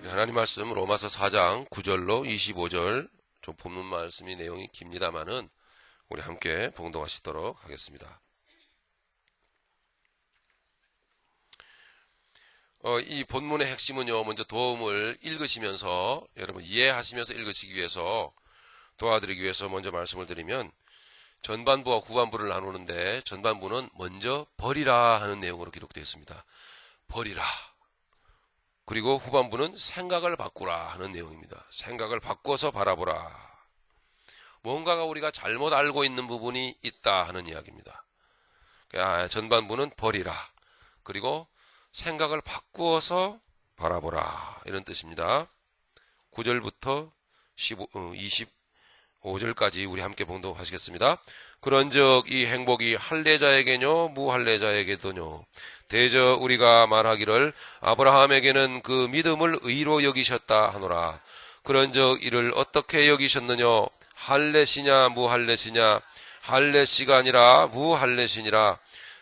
하나님 말씀 로마서 4장 9절로 25절 좀 본문 말씀이 내용이 깁니다만은 우리 함께 봉독하시도록 하겠습니다. 이 본문의 핵심은요, 먼저 도움을 읽으시면서 여러분 이해하시면서 읽으시기 위해서 도와드리기 위해서 먼저 말씀을 드리면 전반부와 후반부를 나누는데 전반부는 먼저 버리라 하는 내용으로 기록되어 있습니다. 버리라. 그리고 후반부는 생각을 바꾸라 하는 내용입니다. 생각을 바꿔서 바라보라. 뭔가가 우리가 잘못 알고 있는 부분이 있다 하는 이야기입니다. 전반부는 버리라. 그리고 생각을 바꾸어서 바라보라. 이런 뜻입니다. 9절부터 25절까지 우리 함께 봉독하시겠습니다. 그런즉 이 행복이 할례자에게뇨 무할례자에게도뇨 대저 우리가 말하기를 아브라함에게는 그 믿음을 의로 여기셨다 하노라. 그런즉 이를 어떻게 여기셨느뇨? 할례시냐 무할례시냐? 할례시가 아니라 무할례시니라.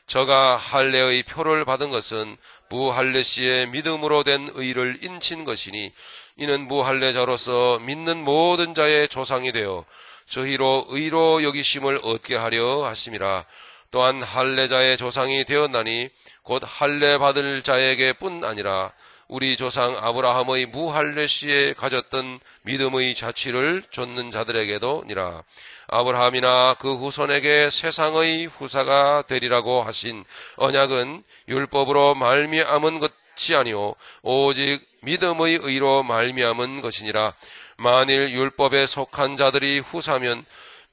저가 할례의 표를 받은 것은 무할례시의 믿음으로 된 의를 인친 것이니 이는 무할례자로서 믿는 모든 자의 조상이 되어 저희로 의로 여기심을 얻게 하려 하심이라. 또한 할례자의 조상이 되었나니 곧 할례 받을 자에게 뿐 아니라 우리 조상 아브라함의 무할례시에 가졌던 믿음의 자취를 좇는 자들에게도니라. 아브라함이나 그 후손에게 세상의 후사가 되리라고 하신 언약은 율법으로 말미암은 것이 아니오 오직 믿음의 의로 말미암은 것이니라. 만일 율법에 속한 자들이 후사면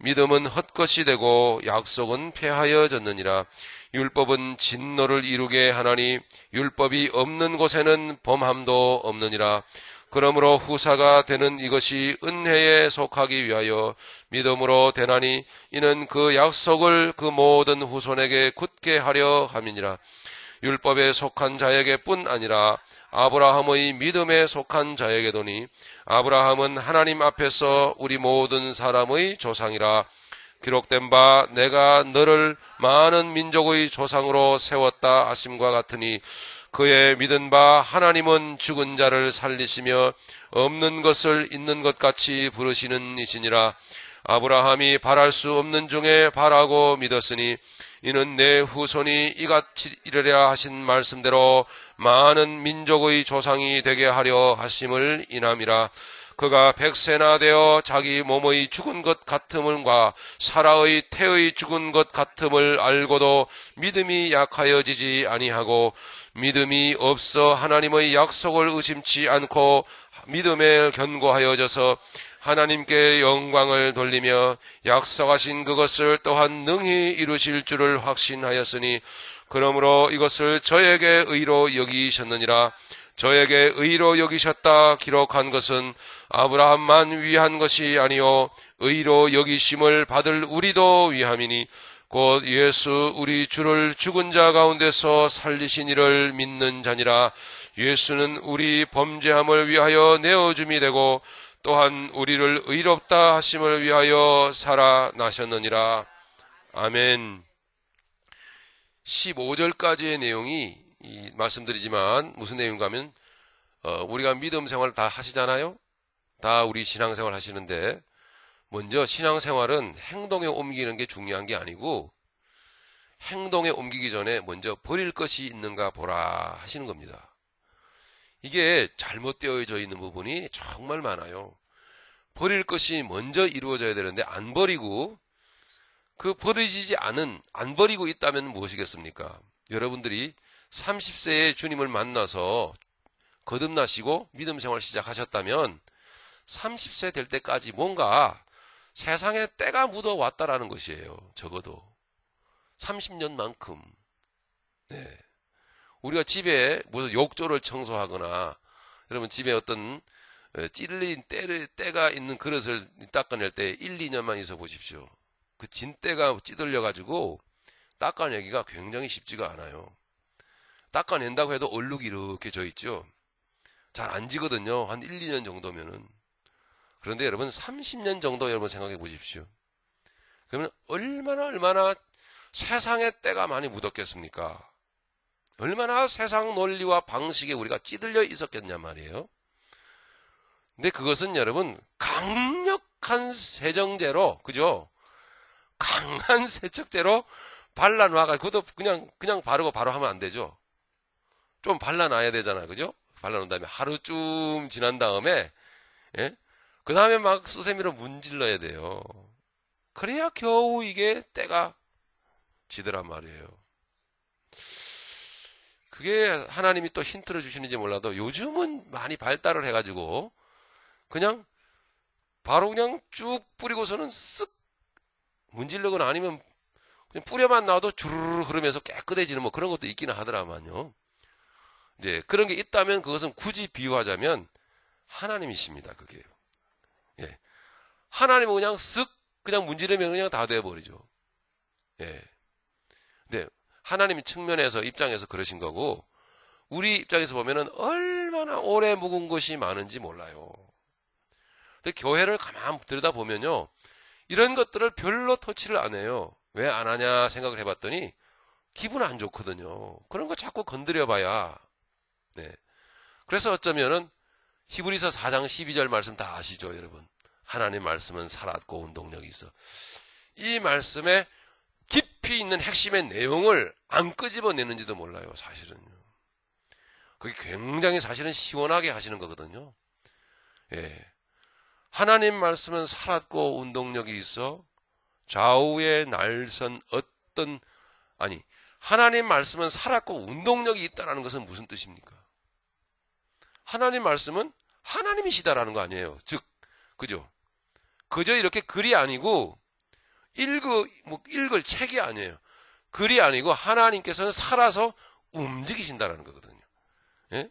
믿음은 헛것이 되고 약속은 폐하여졌느니라. 율법은 진노를 이루게 하나니 율법이 없는 곳에는 범함도 없느니라. 그러므로 후사가 되는 이것이 은혜에 속하기 위하여 믿음으로 되나니 이는 그 약속을 그 모든 후손에게 굳게 하려 함이니라. 율법에 속한 자에게 뿐 아니라 아브라함의 믿음에 속한 자에게도니 아브라함은 하나님 앞에서 우리 모든 사람의 조상이라. 기록된 바 내가 너를 많은 민족의 조상으로 세웠다 하심과 같으니 그의 믿은 바 하나님은 죽은 자를 살리시며 없는 것을 있는 것 같이 부르시는 이시니라. 아브라함이 바랄 수 없는 중에 바라고 믿었으니 이는 내 후손이 이같이 이르리라 하신 말씀대로 많은 민족의 조상이 되게 하려 하심을 인함이라. 그가 100세나 되어 자기 몸의 죽은 것 같음과 사라의 태의 죽은 것 같음을 알고도 믿음이 약하여지지 아니하고 믿음이 없어 하나님의 약속을 의심치 않고 믿음에 견고하여져서 하나님께 영광을 돌리며 약속하신 그것을 또한 능히 이루실 줄을 확신하였으니 그러므로 이것을 저에게 의로 여기셨느니라. 저에게 의로 여기셨다 기록한 것은 아브라함만 위한 것이 아니요 의로 여기심을 받을 우리도 위함이니 곧 예수 우리 주를 죽은 자 가운데서 살리신 이를 믿는 자니라. 예수는 우리 범죄함을 위하여 내어줌이 되고 또한 우리를 의롭다 하심을 위하여 살아나셨느니라. 아멘. 15절까지의 내용이 말씀드리지만 무슨 내용인가 하면 우리가 믿음 생활 다 하시잖아요. 다 우리 신앙생활 하시는데 먼저 신앙생활은 행동에 옮기는 게 중요한 게 아니고 행동에 옮기기 전에 먼저 버릴 것이 있는가 보라 하시는 겁니다. 이게 잘못되어져 있는 부분이 정말 많아요. 버릴 것이 먼저 이루어져야 되는데 안 버리고 그 버려지지 않은 안 버리고 있다면 무엇이겠습니까? 여러분들이 30세에 주님을 만나서 거듭나시고 믿음 생활 시작하셨다면 30세 될 때까지 뭔가 세상에 때가 묻어왔다라는 것이에요. 적어도 30년만큼. 네. 우리가 집에 무슨 욕조를 청소하거나 여러분 집에 어떤 찔린 때가 있는 그릇을 닦아낼 때 1, 2년만 있어 보십시오. 그 진때가 찌들려가지고 닦아내기가 굉장히 쉽지가 않아요. 닦아낸다고 해도 얼룩이 이렇게 져 있죠. 잘 안 지거든요. 한 1, 2년 정도면은. 그런데 여러분 30년 정도 여러분 생각해 보십시오. 그러면 얼마나 세상의 때가 많이 묻었겠습니까? 얼마나 세상 논리와 방식에 우리가 찌들려 있었겠냐 말이에요. 근데 그것은 여러분 강력한 세정제로, 그죠? 강한 세척제로 발라놔가 그것도 그냥 바르고 바로 하면 안 되죠. 좀 발라놔야 되잖아요, 그죠? 발라놓은 다음에 하루쯤 지난 다음에, 예? 그 다음에 막 수세미로 문질러야 돼요. 그래야 겨우 이게 때가 지더란 말이에요. 그게 하나님이 또 힌트를 주시는지 몰라도 요즘은 많이 발달을 해가지고 그냥 바로 그냥 쭉 뿌리고서는 쓱 문질르거나 아니면 그냥 뿌려만 놔도 주르르 흐르면서 깨끗해지는 뭐 그런 것도 있기는 하더라만요. 이제 그런 게 있다면 그것은 굳이 비유하자면 하나님이십니다. 그게요. 예. 하나님은 그냥 쓱 그냥 문지르면 그냥 다 돼버리죠. 예. 근데 하나님 측면에서 입장에서 그러신 거고 우리 입장에서 보면은 얼마나 오래 묵은 것이 많은지 몰라요. 근데 교회를 가만 들여다보면요. 이런 것들을 별로 터치를 안 해요. 왜 안 하냐 생각을 해봤더니 기분 안 좋거든요. 그런 거 자꾸 건드려봐야. 네. 그래서 어쩌면은 히브리서 4장 12절 말씀 다 아시죠, 여러분? 하나님 말씀은 살았고 운동력이 있어. 이 말씀에 깊이 있는 핵심의 내용을 안 끄집어내는지도 몰라요, 사실은요. 그게 굉장히 사실은 시원하게 하시는 거거든요. 예. 하나님 말씀은 살았고 운동력이 있어 좌우에 날선 하나님 말씀은 살았고 운동력이 있다는 것은 무슨 뜻입니까? 하나님 말씀은 하나님이시다라는 거 아니에요. 즉, 그죠? 그저 이렇게 글이 아니고 읽을 책이 아니에요. 글이 아니고 하나님께서는 살아서 움직이신다라는 거거든요. 예?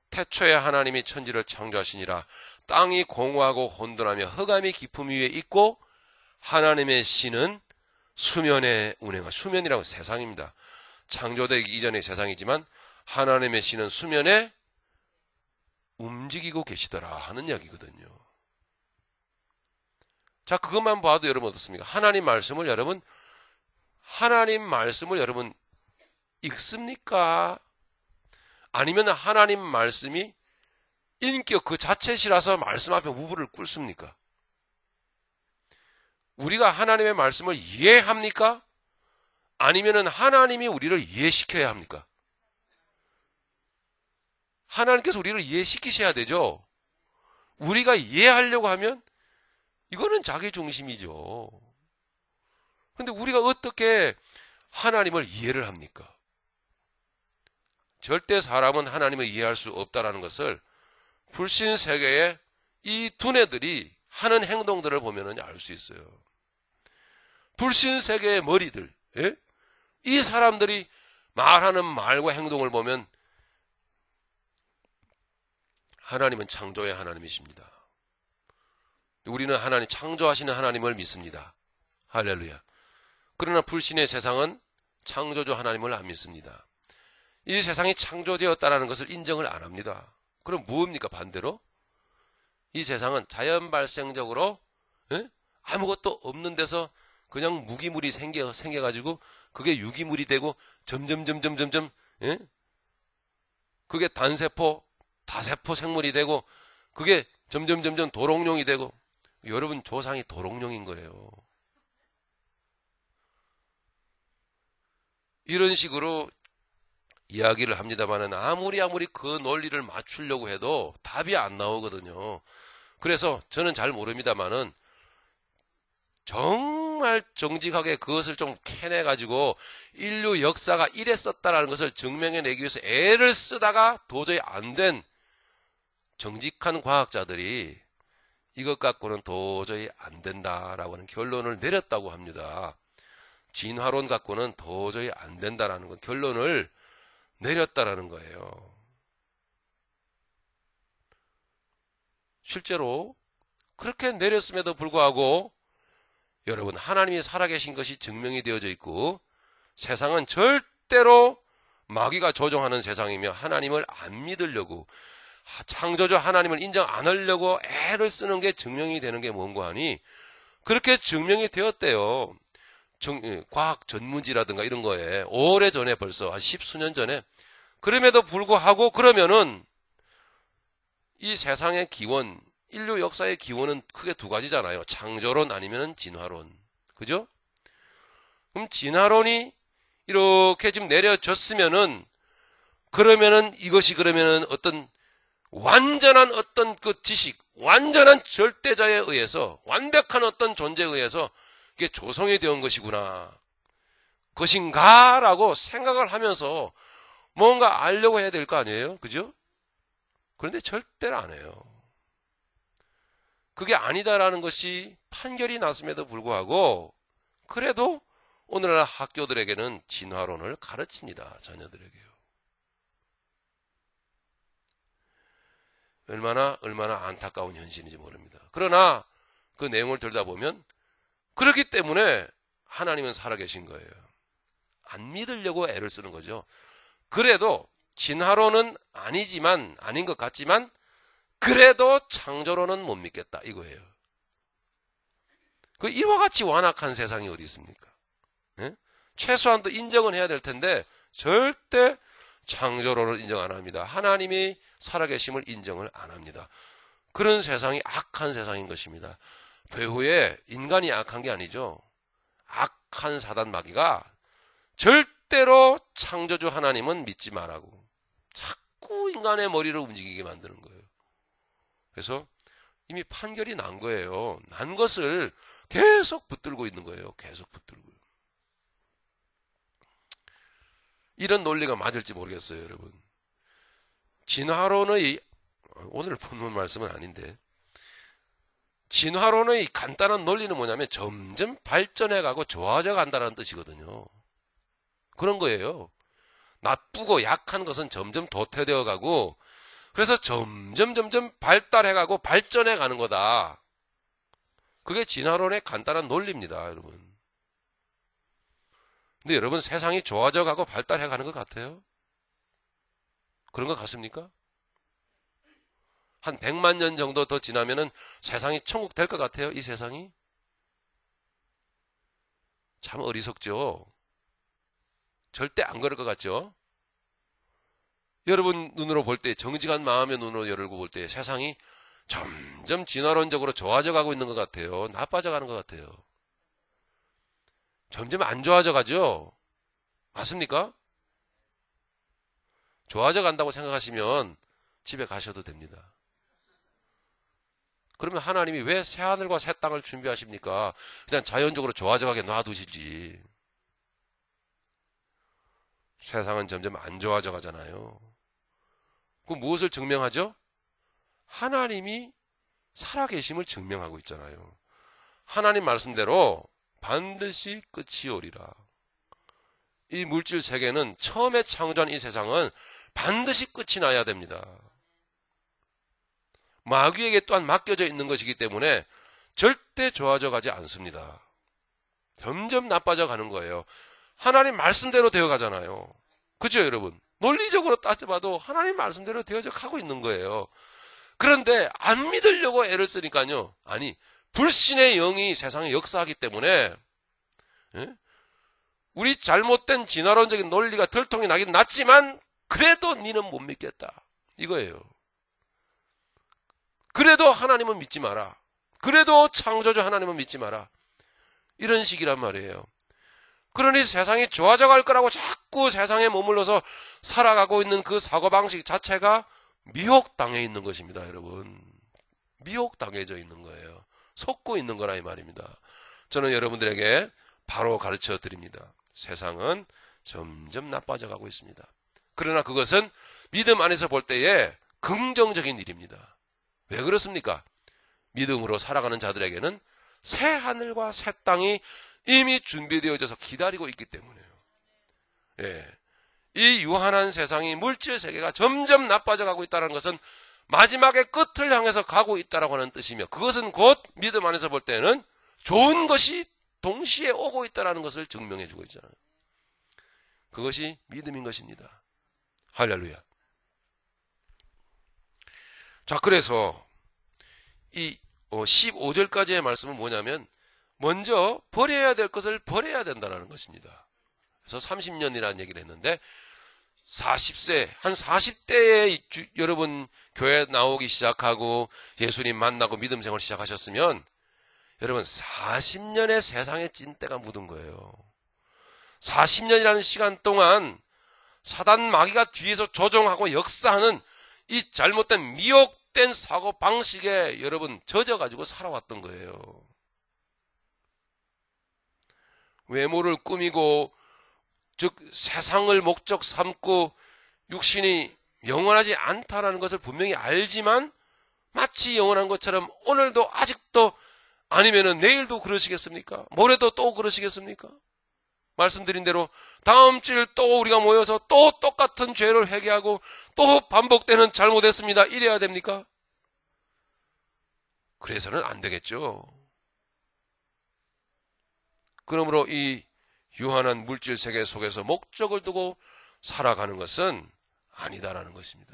태초에 하나님이 천지를 창조하시니라 땅이 공허하고 혼돈하며 흑암이 깊음 위에 있고 하나님의 신은 수면에 운행하. 수면이라고 세상입니다. 창조되기 이전의 세상이지만 하나님의 신은 수면에 움직이고 계시더라 하는 이야기거든요. 자, 그것만 봐도 여러분 어떻습니까? 하나님 말씀을 여러분 읽습니까? 아니면 하나님 말씀이 인격 그 자체시라서 말씀 앞에 무릎을 꿇습니까? 우리가 하나님의 말씀을 이해합니까? 아니면 하나님이 우리를 이해시켜야 합니까? 하나님께서 우리를 이해시키셔야 되죠. 우리가 이해하려고 하면 이거는 자기 중심이죠. 근데 우리가 어떻게 하나님을 이해를 합니까? 절대 사람은 하나님을 이해할 수 없다는 것을 불신 세계의 이 두뇌들이 하는 행동들을 보면 알 수 있어요. 불신 세계의 머리들, 예? 이 사람들이 말하는 말과 행동을 보면 하나님은 창조의 하나님이십니다. 우리는 하나님 창조하시는 하나님을 믿습니다. 할렐루야. 그러나 불신의 세상은 창조주 하나님을 안 믿습니다. 이 세상이 창조되었다는 것을 인정을 안 합니다. 그럼 무엇입니까? 반대로 이 세상은 자연 발생적으로 아무것도 없는 데서 그냥 무기물이 생겨가지고 그게 유기물이 되고 점점 그게 단세포, 다세포 생물이 되고 그게 점점 도롱뇽이 되고 여러분 조상이 도롱뇽인 거예요. 이런 식으로 이야기를 합니다만은 아무리 그 논리를 맞추려고 해도 답이 안 나오거든요. 그래서 저는 잘 모릅니다만은 정말 정직하게 그것을 좀 캐내가지고 인류 역사가 이랬었다라는 것을 증명해내기 위해서 애를 쓰다가 도저히 안 된 정직한 과학자들이 이것 갖고는 도저히 안 된다라고 하는 결론을 내렸다고 합니다. 진화론 갖고는 도저히 안 된다라는 건 결론을 내렸다라는 거예요. 실제로 그렇게 내렸음에도 불구하고 여러분 하나님이 살아계신 것이 증명이 되어져 있고 세상은 절대로 마귀가 조종하는 세상이며 하나님을 안 믿으려고 창조주 하나님을 인정 안 하려고 애를 쓰는 게 증명이 되는 게 뭔가 하니 그렇게 증명이 되었대요. 과학 전문지라든가 이런 거에 오래전에 벌써 한 10수년 전에 그럼에도 불구하고 그러면은 이 세상의 기원, 인류 역사의 기원은 크게 두 가지잖아요. 창조론 아니면 진화론. 그죠? 그럼 진화론이 이렇게 지금 내려졌으면은, 그러면은 이것이 그러면은 어떤 완전한 어떤 그 지식, 완전한 절대자에 의해서, 완벽한 어떤 존재에 의해서 이게 조성이 되어 온 것이구나. 것인가라고 생각을 하면서 뭔가 알려고 해야 될 거 아니에요? 그죠? 그런데 절대로 안 해요. 그게 아니다라는 것이 판결이 났음에도 불구하고, 그래도 오늘날 학교들에게는 진화론을 가르칩니다. 자녀들에게요. 얼마나 안타까운 현실인지 모릅니다. 그러나 그 내용을 들다 보면 그렇기 때문에 하나님은 살아계신 거예요. 안 믿으려고 애를 쓰는 거죠. 그래도 진화론은 아닌 것 같지만 그래도 창조론은 못 믿겠다 이거예요. 그 이와 같이 완악한 세상이 어디 있습니까? 예? 최소한 또 인정은 해야 될 텐데 절대 창조론을 인정 안 합니다. 하나님이 살아계심을 인정을 안 합니다. 그런 세상이 악한 세상인 것입니다. 배후에 인간이 악한 게 아니죠. 악한 사단 마귀가 절대로 창조주 하나님은 믿지 말라고 자꾸 인간의 머리를 움직이게 만드는 거예요. 그래서 이미 판결이 난 거예요. 난 것을 계속 붙들고 있는 거예요. 계속 붙들고요. 이런 논리가 맞을지 모르겠어요, 여러분. 진화론의, 오늘 본문 말씀은 아닌데, 진화론의 간단한 논리는 뭐냐면 점점 발전해가고 좋아져 간다는 뜻이거든요. 그런 거예요. 나쁘고 약한 것은 점점 도태되어 가고, 그래서 점점 발달해가고 발전해 가는 거다. 그게 진화론의 간단한 논리입니다, 여러분. 근데 여러분, 세상이 좋아져 가고 발달해 가는 것 같아요? 그런 것 같습니까? 한 100만 년 정도 더 지나면은 세상이 천국 될 것 같아요, 이 세상이? 참 어리석죠? 절대 안 그럴 것 같죠? 여러분 눈으로 볼 때, 정직한 마음의 눈으로 열고 볼 때 세상이 점점 진화론적으로 좋아져 가고 있는 것 같아요? 나빠져 가는 것 같아요? 점점 안 좋아져 가죠? 맞습니까? 좋아져 간다고 생각하시면 집에 가셔도 됩니다. 그러면 하나님이 왜 새하늘과 새 땅을 준비하십니까? 그냥 자연적으로 좋아져 가게 놔두시지. 세상은 점점 안 좋아져 가잖아요. 그 무엇을 증명하죠? 하나님이 살아계심을 증명하고 있잖아요. 하나님 말씀대로 반드시 끝이 오리라. 이 물질 세계는 처음에 창조한 이 세상은 반드시 끝이 나야 됩니다. 마귀에게 또한 맡겨져 있는 것이기 때문에 절대 좋아져 가지 않습니다. 점점 나빠져 가는 거예요. 하나님 말씀대로 되어 가잖아요. 그죠, 여러분? 논리적으로 따져봐도 하나님 말씀대로 되어져 가고 있는 거예요. 그런데 안 믿으려고 애를 쓰니까요. 아니, 불신의 영이 세상에 역사하기 때문에, 예? 우리 잘못된 진화론적인 논리가 들통이 나긴 났지만 그래도 니는 못 믿겠다. 이거예요. 그래도 하나님은 믿지 마라. 그래도 창조주 하나님은 믿지 마라. 이런 식이란 말이에요. 그러니 세상이 좋아져 갈 거라고 자꾸 세상에 머물러서 살아가고 있는 그 사고방식 자체가 미혹당해 있는 것입니다, 여러분. 미혹당해져 있는 거예요. 속고 있는 거라 이 말입니다. 저는 여러분들에게 바로 가르쳐 드립니다. 세상은 점점 나빠져 가고 있습니다. 그러나 그것은 믿음 안에서 볼 때에 긍정적인 일입니다. 왜 그렇습니까? 믿음으로 살아가는 자들에게는 새 하늘과 새 땅이 이미 준비되어져서 기다리고 있기 때문에요. 예. 이 유한한 세상이, 물질 세계가 점점 나빠져 가고 있다는 것은 마지막의 끝을 향해서 가고 있다라고 하는 뜻이며, 그것은 곧 믿음 안에서 볼 때는 좋은 것이 동시에 오고 있다는 것을 증명해 주고 있잖아요. 그것이 믿음인 것입니다. 할렐루야. 자, 그래서 이 15절까지의 말씀은 뭐냐면 먼저 버려야 될 것을 버려야 된다는 것입니다. 그래서 30년이라는 얘기를 했는데 40세, 한 40대에 여러분 교회 나오기 시작하고 예수님 만나고 믿음 생활 시작하셨으면 여러분 40년의 세상의 찐때가 묻은 거예요. 40년이라는 시간 동안 사단 마귀가 뒤에서 조종하고 역사하는 이 잘못된 미혹된 사고 방식에 여러분 젖어가지고 살아왔던 거예요. 외모를 꾸미고 즉 세상을 목적 삼고 육신이 영원하지 않다라는 것을 분명히 알지만 마치 영원한 것처럼 오늘도 아직도 아니면은 내일도 그러시겠습니까? 모레도 또 그러시겠습니까? 말씀드린 대로 다음 주일 또 우리가 모여서 또 똑같은 죄를 회개하고 또 반복되는 잘못했습니다. 이래야 됩니까? 그래서는 안 되겠죠. 그러므로 이 유한한 물질 세계 속에서 목적을 두고 살아가는 것은 아니다라는 것입니다.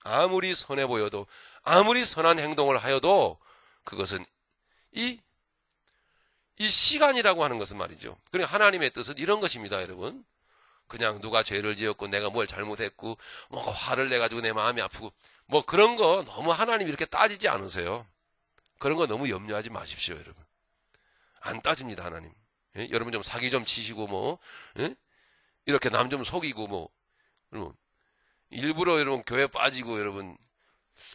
아무리 선해 보여도 아무리 선한 행동을 하여도 그것은 이 시간이라고 하는 것은 말이죠. 그러니까 하나님의 뜻은 이런 것입니다, 여러분. 그냥 누가 죄를 지었고 내가 뭘 잘못했고 뭐 화를 내가지고 내 마음이 아프고 뭐 그런 거 너무 하나님 이렇게 따지지 않으세요. 그런 거 너무 염려하지 마십시오, 여러분. 안 따집니다, 하나님. 예? 여러분 좀 사기 좀 치시고 뭐 예? 이렇게 남 좀 속이고 뭐 여러분 일부러 여러분 교회 빠지고 여러분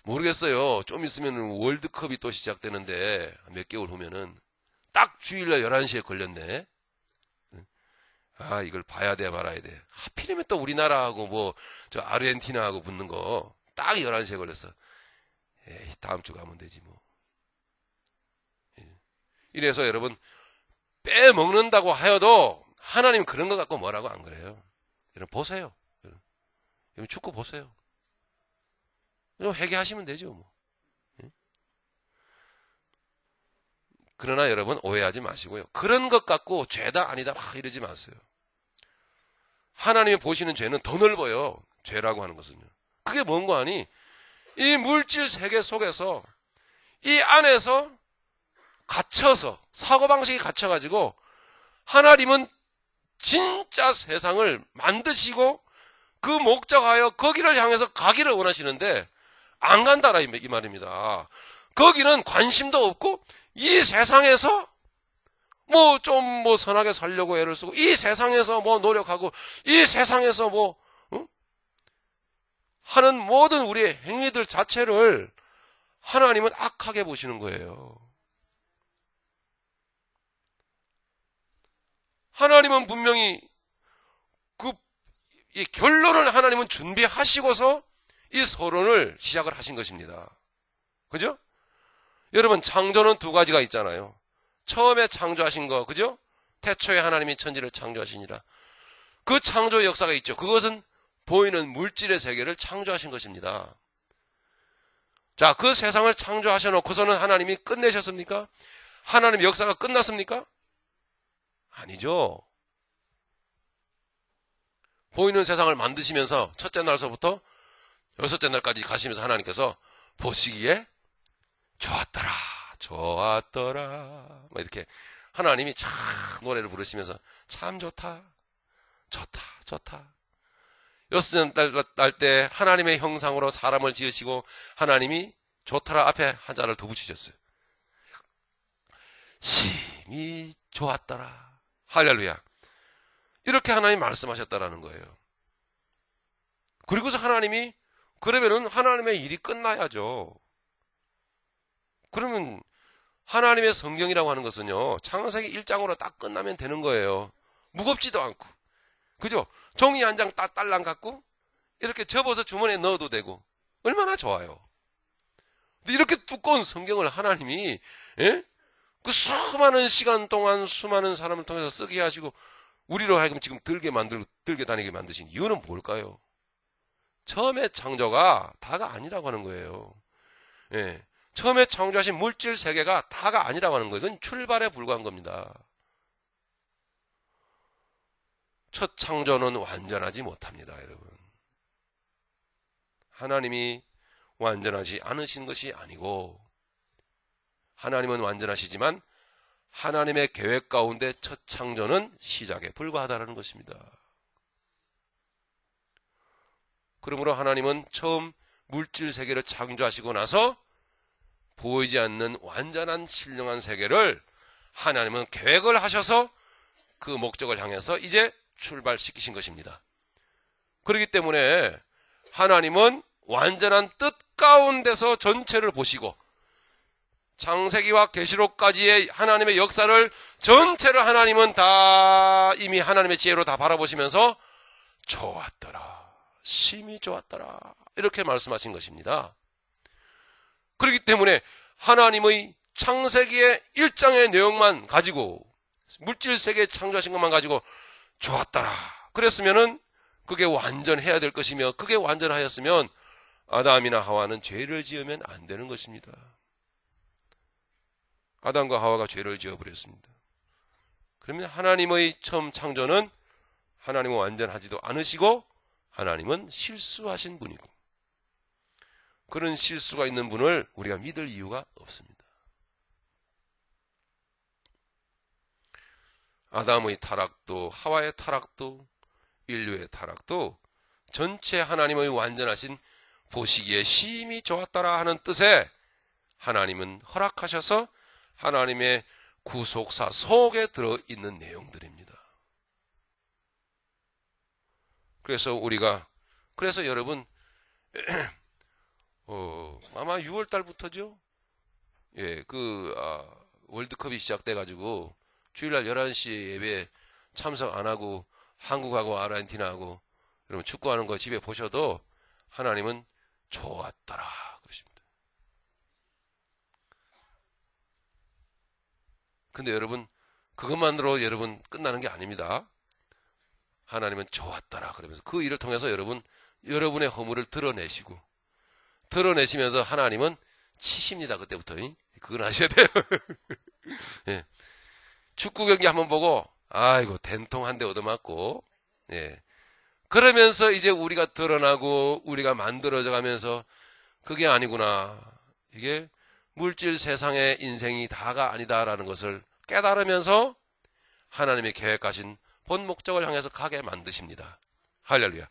모르겠어요. 좀 있으면 월드컵이 또 시작되는데 몇 개월 후면은 딱 주일날 11시에 걸렸네. 아, 이걸 봐야 돼 말아야 돼. 하필이면 또 우리나라하고 뭐 저 아르헨티나하고 붙는 거 딱 11시에 걸렸어. 에이, 다음 주 가면 되지 뭐. 이래서 여러분 빼먹는다고 하여도 하나님 그런 거 갖고 뭐라고 안 그래요. 여러분 보세요. 여러분 축구 보세요. 회개하시면 되죠 뭐. 그러나 여러분 오해하지 마시고요. 그런 것 갖고 죄다 아니다 이러지 마세요. 하나님이 보시는 죄는 더 넓어요. 죄라고 하는 것은요. 그게 뭔가 하니 이 물질 세계 속에서 이 안에서 갇혀서 사고방식이 갇혀가지고 하나님은 진짜 세상을 만드시고 그 목적하여 거기를 향해서 가기를 원하시는데 안 간다라 이 말입니다. 거기는 관심도 없고 이 세상에서 뭐 좀 뭐 선하게 살려고 애를 쓰고 이 세상에서 뭐 노력하고 이 세상에서 뭐 하는 모든 우리의 행위들 자체를 하나님은 악하게 보시는 거예요. 하나님은 분명히 이 결론을 하나님은 준비하시고서 이 서론을 시작을 하신 것입니다. 그죠? 여러분 창조는 두 가지가 있잖아요. 처음에 창조하신 거, 그죠? 태초에 하나님이 천지를 창조하시니라. 그 창조 역사가 있죠. 그것은 보이는 물질의 세계를 창조하신 것입니다. 자, 그 세상을 창조하셔놓고서는 하나님이 끝내셨습니까? 하나님 역사가 끝났습니까? 아니죠. 보이는 세상을 만드시면서 첫째 날서부터 여섯째 날까지 가시면서 하나님께서 보시기에 좋았더라, 좋았더라. 막 이렇게 하나님이 참 노래를 부르시면서 참 좋다, 좋다, 좋다. 여섯째 날 때 하나님의 형상으로 사람을 지으시고 하나님이 좋더라 앞에 한자를 더 붙이셨어요. 심히 좋았더라. 할렐루야. 이렇게 하나님 말씀하셨다라는 거예요. 그리고서 하나님이 그러면은 하나님의 일이 끝나야죠. 그러면 하나님의 성경이라고 하는 것은요, 창세기 1장으로 딱 끝나면 되는 거예요. 무겁지도 않고. 그죠? 종이 한 장 딸랑 갖고 이렇게 접어서 주머니에 넣어도 되고 얼마나 좋아요. 근데 이렇게 두꺼운 성경을 하나님이 그 수많은 시간 동안 수많은 사람을 통해서 쓰게 하시고 우리로 하여금 지금 들게 다니게 만드신 이유는 뭘까요? 처음에 창조가 다가 아니라고 하는 거예요. 예. 처음에 창조하신 물질 세계가 다가 아니라고 하는 거예요. 이건 출발에 불과한 겁니다. 첫 창조는 완전하지 못합니다, 여러분. 하나님이 완전하지 않으신 것이 아니고 하나님은 완전하시지만 하나님의 계획 가운데 첫 창조는 시작에 불과하다는 것입니다. 그러므로 하나님은 처음 물질 세계를 창조하시고 나서 보이지 않는 완전한 신령한 세계를 하나님은 계획을 하셔서 그 목적을 향해서 이제 출발시키신 것입니다. 그렇기 때문에 하나님은 완전한 뜻 가운데서 전체를 보시고 창세기와 계시록까지의 하나님의 역사를 전체를 하나님은 다 이미 하나님의 지혜로 다 바라보시면서 좋았더라, 심히 좋았더라 이렇게 말씀하신 것입니다. 그렇기 때문에 하나님의 창세기의 1장의 내용만 가지고 물질세계 창조하신 것만 가지고 좋았더라 그랬으면은 그게 완전해야 될 것이며 그게 완전하였으면 아담이나 하와는 죄를 지으면 안 되는 것입니다. 아담과 하와가 죄를 지어버렸습니다. 그러면 하나님의 처음 창조는 하나님은 완전하지도 않으시고 하나님은 실수하신 분이고 그런 실수가 있는 분을 우리가 믿을 이유가 없습니다. 아담의 타락도 하와의 타락도 인류의 타락도 전체 하나님의 완전하신 보시기에 심히 좋았더라 하는 뜻에 하나님은 허락하셔서 하나님의 구속사 속에 들어있는 내용들입니다. 그래서 여러분 아마 6월 달부터죠. 예, 월드컵이 시작돼가지고 주일날 11시 예배 참석 안 하고 한국하고 아르헨티나하고 여러분 축구하는 거 집에 보셔도 하나님은 좋았더라 그러십니다. 근데 여러분 그것만으로 여러분 끝나는 게 아닙니다. 하나님은 좋았더라 그러면서 그 일을 통해서 여러분의 허물을 드러내시면서 하나님은 치십니다. 그때부터. 그건 아셔야 돼요. 예. 축구 경기 한번 보고 아이고 된통 한 대 얻어맞고 예. 그러면서 이제 우리가 드러나고 우리가 만들어져 가면서 그게 아니구나. 이게 물질 세상의 인생이 다가 아니다라는 것을 깨달으면서 하나님의 계획하신 본 목적을 향해서 가게 만드십니다. 할렐루야.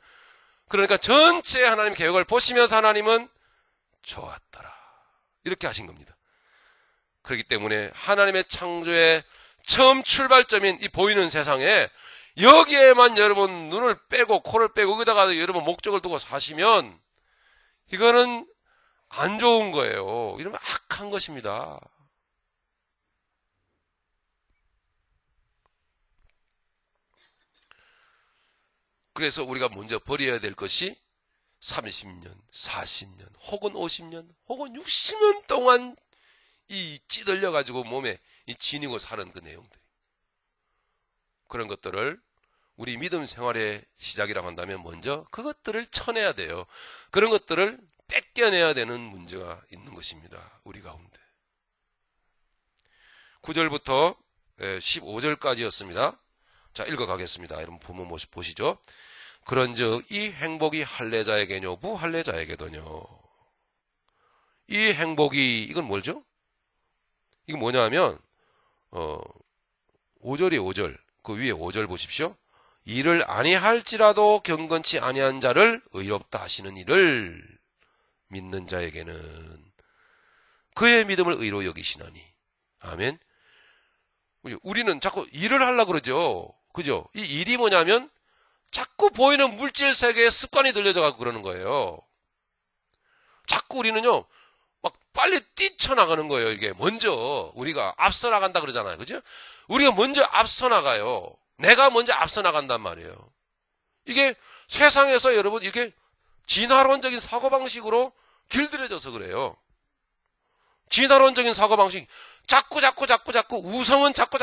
그러니까 전체 하나님의 계획을 보시면서 하나님은 좋았더라 이렇게 하신 겁니다. 그렇기 때문에 하나님의 창조의 처음 출발점인 이 보이는 세상에 여기에만 여러분 눈을 빼고 코를 빼고 여기다가 여러분 목적을 두고 사시면 이거는 안 좋은 거예요. 이러면 악한 것입니다. 그래서 우리가 먼저 버려야 될 것이 30년, 40년, 혹은 50년, 혹은 60년 동안 이 찌들려가지고 몸에 이 지니고 사는 그 내용들. 그런 것들을 우리 믿음 생활의 시작이라고 한다면 먼저 그것들을 쳐내야 돼요. 그런 것들을 뺏겨내야 되는 문제가 있는 것입니다. 우리 가운데. 9절부터 15절까지였습니다. 자, 읽어가겠습니다. 여러분 본문 보시죠. 그런즉 이 행복이 할례자에게뇨 무할례자에게도뇨. 이 행복이 이건 뭐죠? 이건 뭐냐면 5절이 5절. 그 위에 5절 보십시오. 이를 아니할지라도 경건치 아니한 자를 의롭다 하시는 이를 믿는 자에게는 그의 믿음을 의로 여기시나니. 아멘. 우리는 자꾸 일을 하려고 그러죠. 그죠? 이 일이 뭐냐면 자꾸 보이는 물질 세계에 습관이 들려져가지고 그러는 거예요. 자꾸 우리는요, 막 빨리 뛰쳐나가는 거예요. 이게 먼저 우리가 앞서 나간다 그러잖아요. 그죠? 우리가 먼저 앞서 나가요. 내가 먼저 앞서 나간단 말이에요. 이게 세상에서 여러분 이렇게 진화론적인 사고방식으로 길들여져서 그래요. 진화론적인 사고방식. 자꾸 우성은 자꾸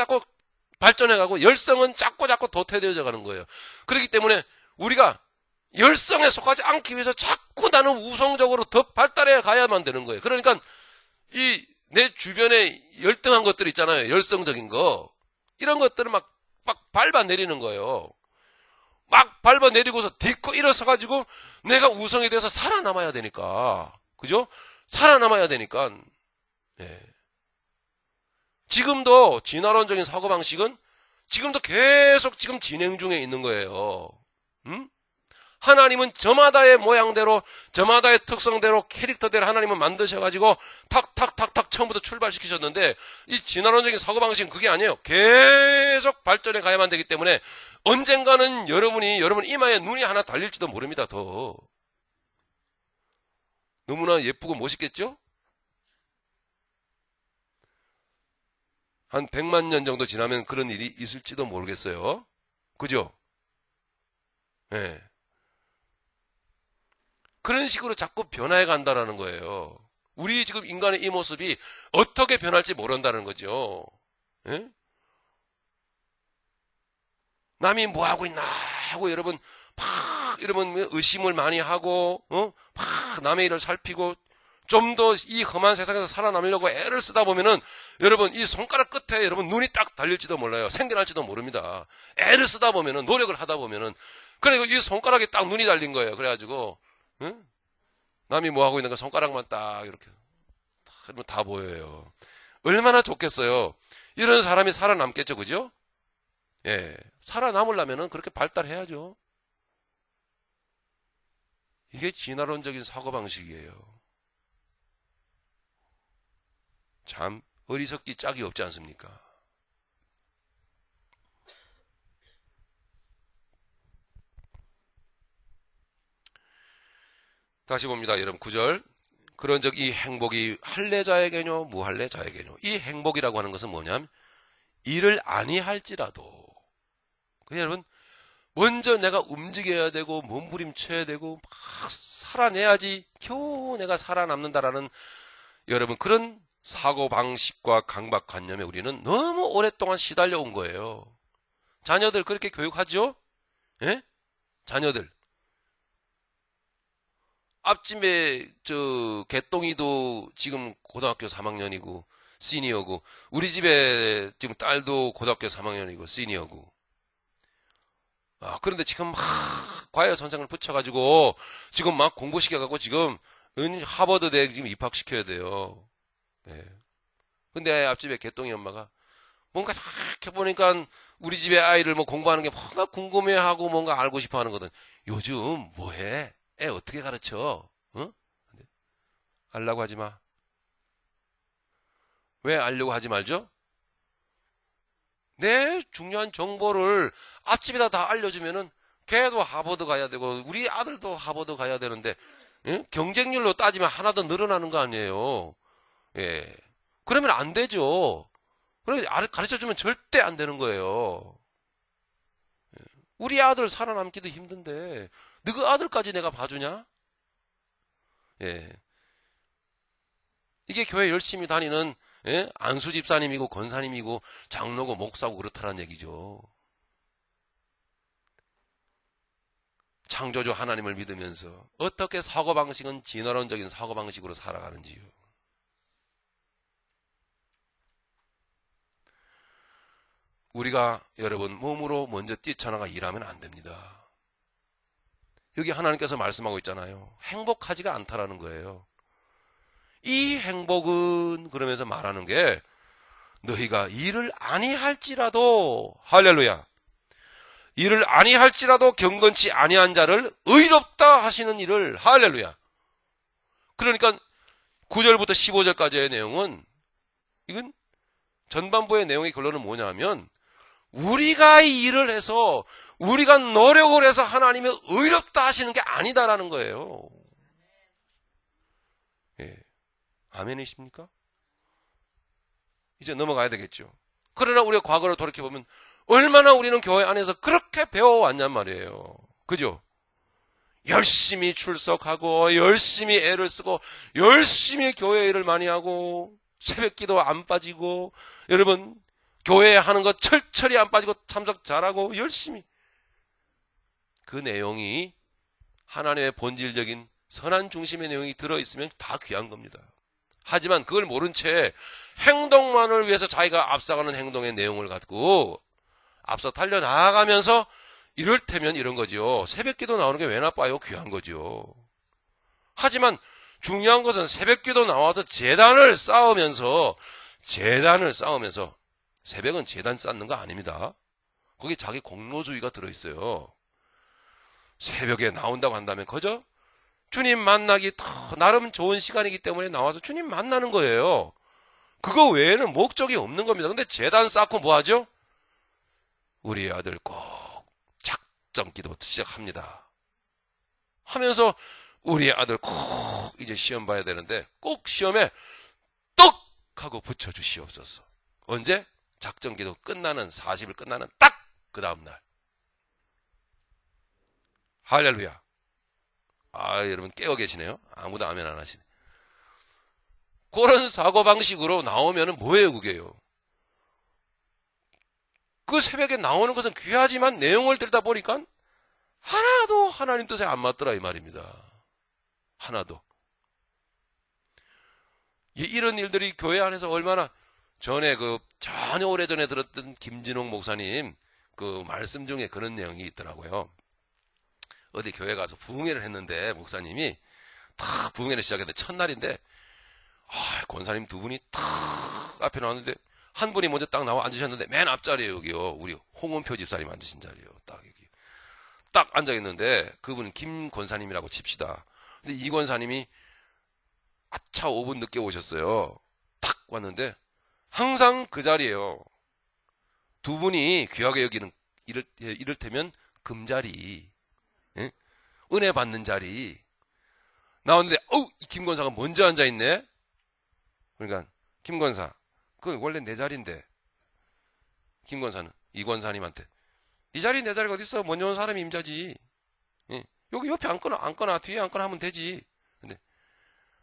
발전해가고 열성은 자꾸 도태되어져 가는 거예요. 그렇기 때문에 우리가 열성에 속하지 않기 위해서 자꾸 나는 우성적으로 더 발달해 가야만 되는 거예요. 그러니까 이 내 주변에 열등한 것들 있잖아요. 열성적인 거. 이런 것들을 막 밟아내리는 거예요. 막 밟아내리고서 딛고 일어서가지고 내가 우성이 돼서 살아남아야 되니까. 그죠? 살아남아야 되니까. 예. 지금도 진화론적인 사고방식은 지금도 계속 지금 진행 중에 있는 거예요. 하나님은 저마다의 모양대로, 저마다의 특성대로, 캐릭터대로 하나님은 만드셔가지고 탁탁탁탁 처음부터 출발시키셨는데, 이 진화론적인 사고방식은 그게 아니에요. 계속 발전해 가야만 되기 때문에 언젠가는 여러분 이마에 눈이 하나 달릴지도 모릅니다. 더 너무나 예쁘고 멋있겠죠? 한 100만 년 정도 지나면 그런 일이 있을지도 모르겠어요. 그죠? 네. 그런 식으로 자꾸 변화해 간다라는 거예요. 우리 지금 인간의 이 모습이 어떻게 변할지 모른다는 거죠. 네? 남이 뭐 하고 있나 하고 여러분 의심을 많이 하고 남의 일을 살피고 좀 더 이 험한 세상에서 살아남으려고 애를 쓰다 보면은 여러분 이 손가락 끝에 여러분 눈이 딱 달릴지도 몰라요. 생겨날지도 모릅니다. 애를 쓰다 보면은 노력을 하다 보면은 그래서 이 손가락에 딱 눈이 달린 거예요. 그래가지고 남이 뭐 하고 있는 거 손가락만 딱 이렇게 다 보여요. 얼마나 좋겠어요. 이런 사람이 살아남겠죠, 그죠? 예, 살아남으려면은 그렇게 발달해야죠. 이게 진화론적인 사고방식이에요. 참 어리석기 짝이 없지 않습니까? 다시 봅니다. 여러분 9절. 그런즉 이 행복이 할례자에게뇨 무할례자에게뇨. 이 행복이라고 하는 것은 뭐냐면 일을 아니할지라도 여러분 먼저 내가 움직여야 되고 몸부림쳐야 되고 막 살아내야지 겨우 내가 살아남는다라는 여러분 그런 사고방식과 강박관념에 우리는 너무 오랫동안 시달려 온 거예요. 자녀들 그렇게 교육하죠? 예? 자녀들. 앞집에 개똥이도 지금 고등학교 3학년이고 시니어고 우리 집에 지금 딸도 고등학교 3학년이고 시니어고 그런데 지금 막 과외 선생을 붙여가지고 지금 막 공부시켜가지고 지금 하버드대에 지금 입학시켜야 돼요. 네. 근데 앞집에 개똥이 엄마가 뭔가 이렇게 보니까 우리 집에 아이를 뭐 공부하는 게 뭔가 궁금해하고 뭔가 알고 싶어 하는 거든. 요즘 뭐해? 애 어떻게 가르쳐? 응? 알라고 하지 마. 왜 알려고 하지 말죠? 내 중요한 정보를 앞집에다 다 알려주면은 걔도 하버드 가야 되고 우리 아들도 하버드 가야 되는데 경쟁률로 따지면 하나 더 늘어나는 거 아니에요. 예. 그러면 안 되죠. 그래 가르쳐주면 절대 안 되는 거예요. 우리 아들 살아남기도 힘든데 너그 아들까지 내가 봐주냐? 예. 이게 교회 열심히 다니는 안수 집사님이고 권사님이고 장로고 목사고 그렇다는 얘기죠. 창조주 하나님을 믿으면서 어떻게 사고방식은 진화론적인 사고방식으로 살아가는지요. 우리가 여러분 몸으로 먼저 뛰쳐나가 일하면 안 됩니다. 여기 하나님께서 말씀하고 있잖아요. 행복하지가 않다라는 거예요. 이 행복은 그러면서 말하는 게 너희가 일을 아니할지라도 할렐루야 일을 아니할지라도 경건치 아니한 자를 의롭다 하시는 일을 할렐루야. 그러니까 9절부터 15절까지의 내용은 이건 전반부의 내용의 결론은 뭐냐 하면 우리가 이 일을 해서 우리가 노력을 해서 하나님의 의롭다 하시는 게 아니다라는 거예요. 예. 아멘이십니까? 이제 넘어가야 되겠죠. 그러나 우리가 과거를 돌이켜보면 얼마나 우리는 교회 안에서 그렇게 배워왔냔 말이에요. 그죠? 열심히 출석하고 열심히 애를 쓰고 열심히 교회 일을 많이 하고 새벽기도 안 빠지고 여러분 교회에 하는 것 철저히 안 빠지고 참석 잘하고 열심히 그 내용이 하나님의 본질적인 선한 중심의 내용이 들어있으면 다 귀한 겁니다. 하지만 그걸 모른 채 행동만을 위해서 자기가 앞서가는 행동의 내용을 갖고 앞서 달려나가면서 이럴테면 이런 거죠. 새벽기도 나오는 게 왜 나빠요? 귀한 거죠. 하지만 중요한 것은 새벽기도 나와서 제단을 쌓으면서 새벽은 제단 쌓는 거 아닙니다. 거기 자기 공로주의가 들어있어요. 새벽에 나온다고 한다면 그저 주님 만나기 더 나름 좋은 시간이기 때문에 나와서 주님 만나는 거예요. 그거 외에는 목적이 없는 겁니다. 근데 제단 쌓고 뭐 하죠? 우리 아들 꼭 작정 기도부터 시작합니다. 하면서 우리 아들 꼭 이제 시험 봐야 되는데 꼭 시험에 똑 하고 붙여주시옵소서. 언제? 작정 기도 끝나는 40일 끝나는 딱 그 다음날. 할렐루야. 여러분 깨어 계시네요. 아무도 아멘 안 하시네. 그런 사고방식으로 나오면 뭐예요 그게요? 그 새벽에 나오는 것은 귀하지만 내용을 들다 보니까 하나도 하나님 뜻에 안 맞더라 이 말입니다. 하나도. 이런 일들이 교회 안에서 얼마나 전에 전혀 오래전에 들었던 김진홍 목사님 그 말씀 중에 그런 내용이 있더라고요. 어디 교회 가서 부흥회를 했는데 목사님이 탁 부흥회를 시작했는데 첫날인데 권사님 두 분이 탁 앞에 나왔는데 한 분이 먼저 딱 나와 앉으셨는데 맨 앞자리에요 여기요. 우리 홍은표 집사님 앉으신 자리요. 딱 여기 딱 앉아 있는데 그분은 김 권사님이라고 칩시다. 근데 이 권사님이 아차 5분 늦게 오셨어요. 탁 왔는데 항상 그 자리에요. 두 분이 귀하게 여기는 이를테면 금자리, 예? 은혜 받는 자리 나왔는데 이 김권사가 먼저 앉아있네. 그러니까 김권사 그건 원래 내 자리인데 김권사는 이 권사님한테 네 자리 내 자리가 어딨어. 먼저 온 사람이 임자지. 예? 여기 옆에 앉거나 뒤에 앉거나 하면 되지. 근데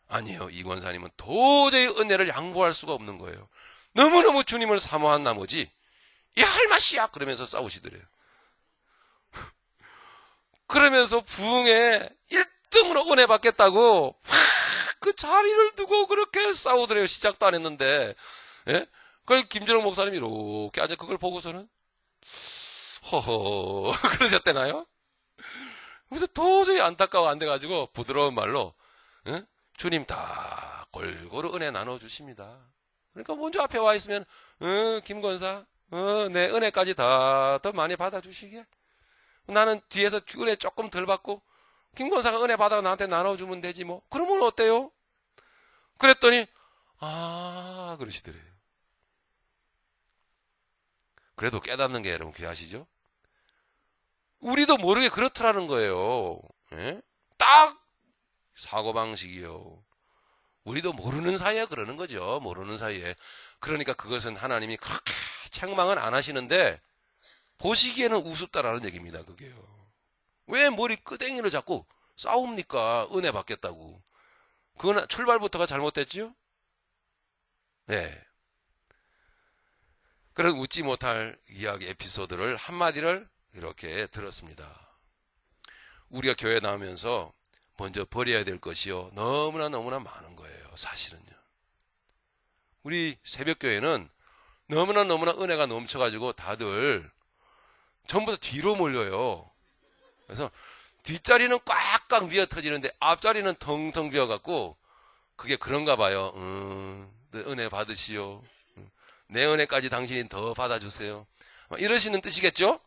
아니에요. 이 권사님은 도저히 은혜를 양보할 수가 없는 거예요. 너무너무 주님을 사모한 나머지 이 할마씨야 그러면서 싸우시더래요. 그러면서 부흥에 1등으로 은혜 받겠다고 그 자리를 두고 그렇게 싸우더래요. 시작도 안 했는데. 예? 그걸 김준호 목사님이 이렇게 앉아 그걸 보고서는 허허 그러셨대나요? 그래서 도저히 안타까워 안 돼가지고 부드러운 말로 주님 다 골고루 은혜 나눠주십니다. 그러니까 먼저 앞에 와 있으면 김권사 내 은혜까지 다 더 많이 받아주시게. 나는 뒤에서 은혜 조금 덜 받고 김권사가 은혜 받아 나한테 나눠주면 되지 뭐. 그러면 어때요? 그랬더니 그러시더래요. 그래도 깨닫는 게 여러분 귀하시죠? 우리도 모르게 그렇더라는 거예요. 예? 딱 사고방식이요. 우리도 모르는 사이에 그러는 거죠. 모르는 사이에. 그러니까 그것은 하나님이 그렇게 책망은 안 하시는데 보시기에는 우습다라는 얘기입니다. 그게요. 왜 머리 끄댕이를 잡고 싸웁니까? 은혜 받겠다고. 그건 출발부터가 잘못됐죠? 네. 그런 웃지 못할 이야기 에피소드를 한마디를 이렇게 들었습니다. 우리가 교회 나오면서 먼저 버려야 될 것이요. 너무나 많은 거예요. 사실은요. 우리 새벽교회는 너무나 은혜가 넘쳐가지고 다들 전부 다 뒤로 몰려요. 그래서 뒷자리는 꽉꽉 비어 터지는데 앞자리는 텅텅 비어갖고 그게 그런가 봐요. 은혜 받으시오. 내 은혜까지 당신이 더 받아주세요. 이러시는 뜻이겠죠?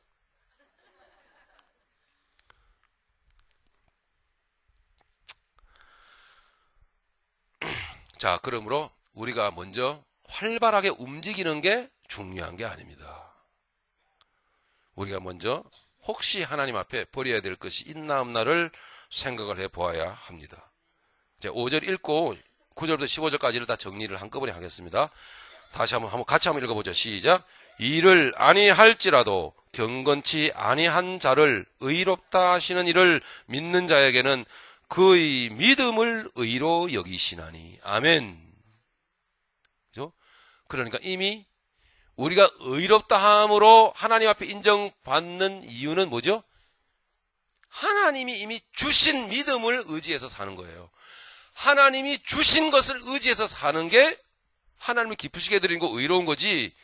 자, 그러므로 우리가 먼저 활발하게 움직이는 게 중요한 게 아닙니다. 우리가 먼저 혹시 하나님 앞에 버려야 될 것이 있나 없나를 생각을 해보아야 합니다. 이제 5절 읽고 9절부터 15절까지를 다 정리를 한꺼번에 하겠습니다. 다시 같이 한번 읽어보죠. 시작. 이를 아니할지라도 경건치 아니한 자를 의롭다 하시는 이를 믿는 자에게는 그의 믿음을 의로 여기시나니. 아멘. 그죠? 그러니까 이미 우리가 의롭다 함으로 하나님 앞에 인정받는 이유는 뭐죠? 하나님이 이미 주신 믿음을 의지해서 사는 거예요. 하나님이 주신 것을 의지해서 사는 게 하나님을 기쁘시게 드리는 거 의로운 거지.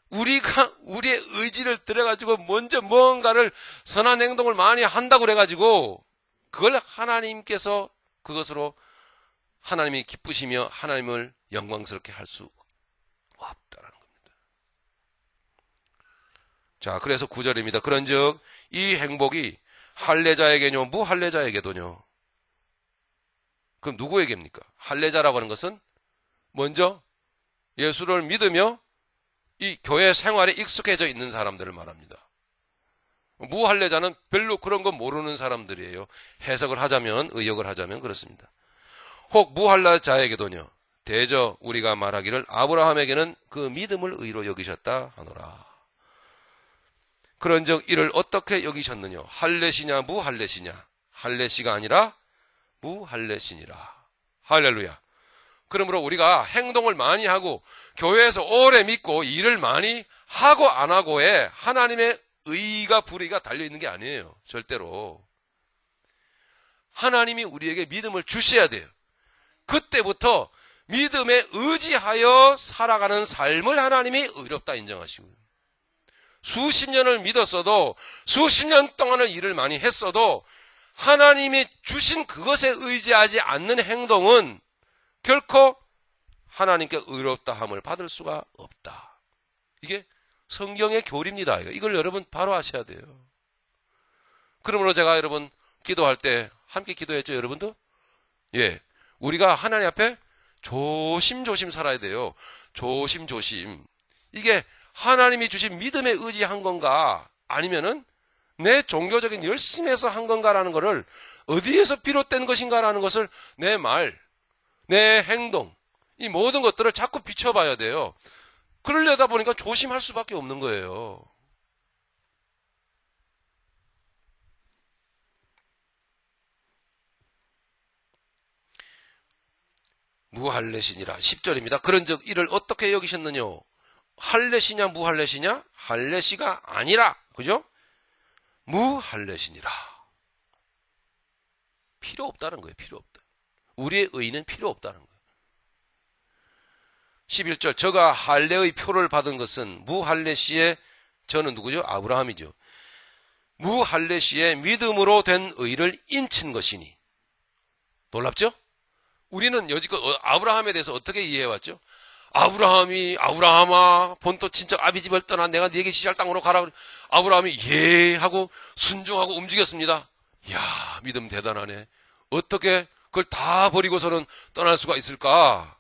우리가 우리의 의지를 들여가지고 먼저 뭔가를 선한 행동을 많이 한다고 그래가지고 그걸 하나님께서 그것으로 하나님이 기쁘시며 하나님을 영광스럽게 할 수 없다라는 겁니다. 자, 그래서 9절입니다. 그런즉 이 행복이 할례자에게뇨 무할례자에게도뇨. 그럼 누구에게입니까? 할례자라고 하는 것은 먼저 예수를 믿으며 이 교회 생활에 익숙해져 있는 사람들을 말합니다. 무할례자는 별로 그런 거 모르는 사람들이에요. 해석을 하자면, 의역을 하자면 그렇습니다. 혹 무할례자에게도뇨 대저 우리가 말하기를 아브라함에게는 그 믿음을 의로 여기셨다 하노라. 그런즉 이를 어떻게 여기셨느냐? 할례시냐 무할례시냐? 할례시가 아니라 무할례시니라. 할렐루야. 그러므로 우리가 행동을 많이 하고 교회에서 오래 믿고 일을 많이 하고 안 하고에 하나님의 의가 불의가 달려있는 게 아니에요. 절대로. 하나님이 우리에게 믿음을 주셔야 돼요. 그때부터 믿음에 의지하여 살아가는 삶을 하나님이 의롭다 인정하시고, 수십 년을 믿었어도 수십 년 동안을 일을 많이 했어도 하나님이 주신 그것에 의지하지 않는 행동은 결코 하나님께 의롭다함을 받을 수가 없다. 이게 성경의 교리입니다. 이걸 여러분 바로 아셔야 돼요. 그러므로 제가 여러분 기도할 때 함께 기도했죠, 여러분도? 예. 우리가 하나님 앞에 조심조심 살아야 돼요. 조심조심. 이게 하나님이 주신 믿음에 의지한 건가, 아니면은 내 종교적인 열심에서 한 건가라는 것을, 어디에서 비롯된 것인가라는 것을 내 말, 내 행동, 이 모든 것들을 자꾸 비춰봐야 돼요. 그러려다 보니까 조심할 수밖에 없는 거예요. 무할례시니라. 10절입니다. 그런즉 이를 어떻게 여기셨느냐? 할례시냐 무할례시냐? 할례시가 아니라, 그죠? 무할례시니라. 필요 없다는 거예요. 필요 없다. 우리의 의는 필요 없다는 거예요. 11절 저가 할례의 표를 받은 것은 무할례시의, 저는 누구죠? 아브라함이죠. 무할례시의 믿음으로 된 의를 인친 것이니. 놀랍죠? 우리는 여지껏 아브라함에 대해서 어떻게 이해해왔죠? 아브라함아 본토 친척 아비집을 떠나 내가 네게 지시할 땅으로 가라. 아브라함이 예 하고 순종하고 움직였습니다. 이야, 믿음 대단하네. 어떻게 그걸 다 버리고서는 떠날 수가 있을까?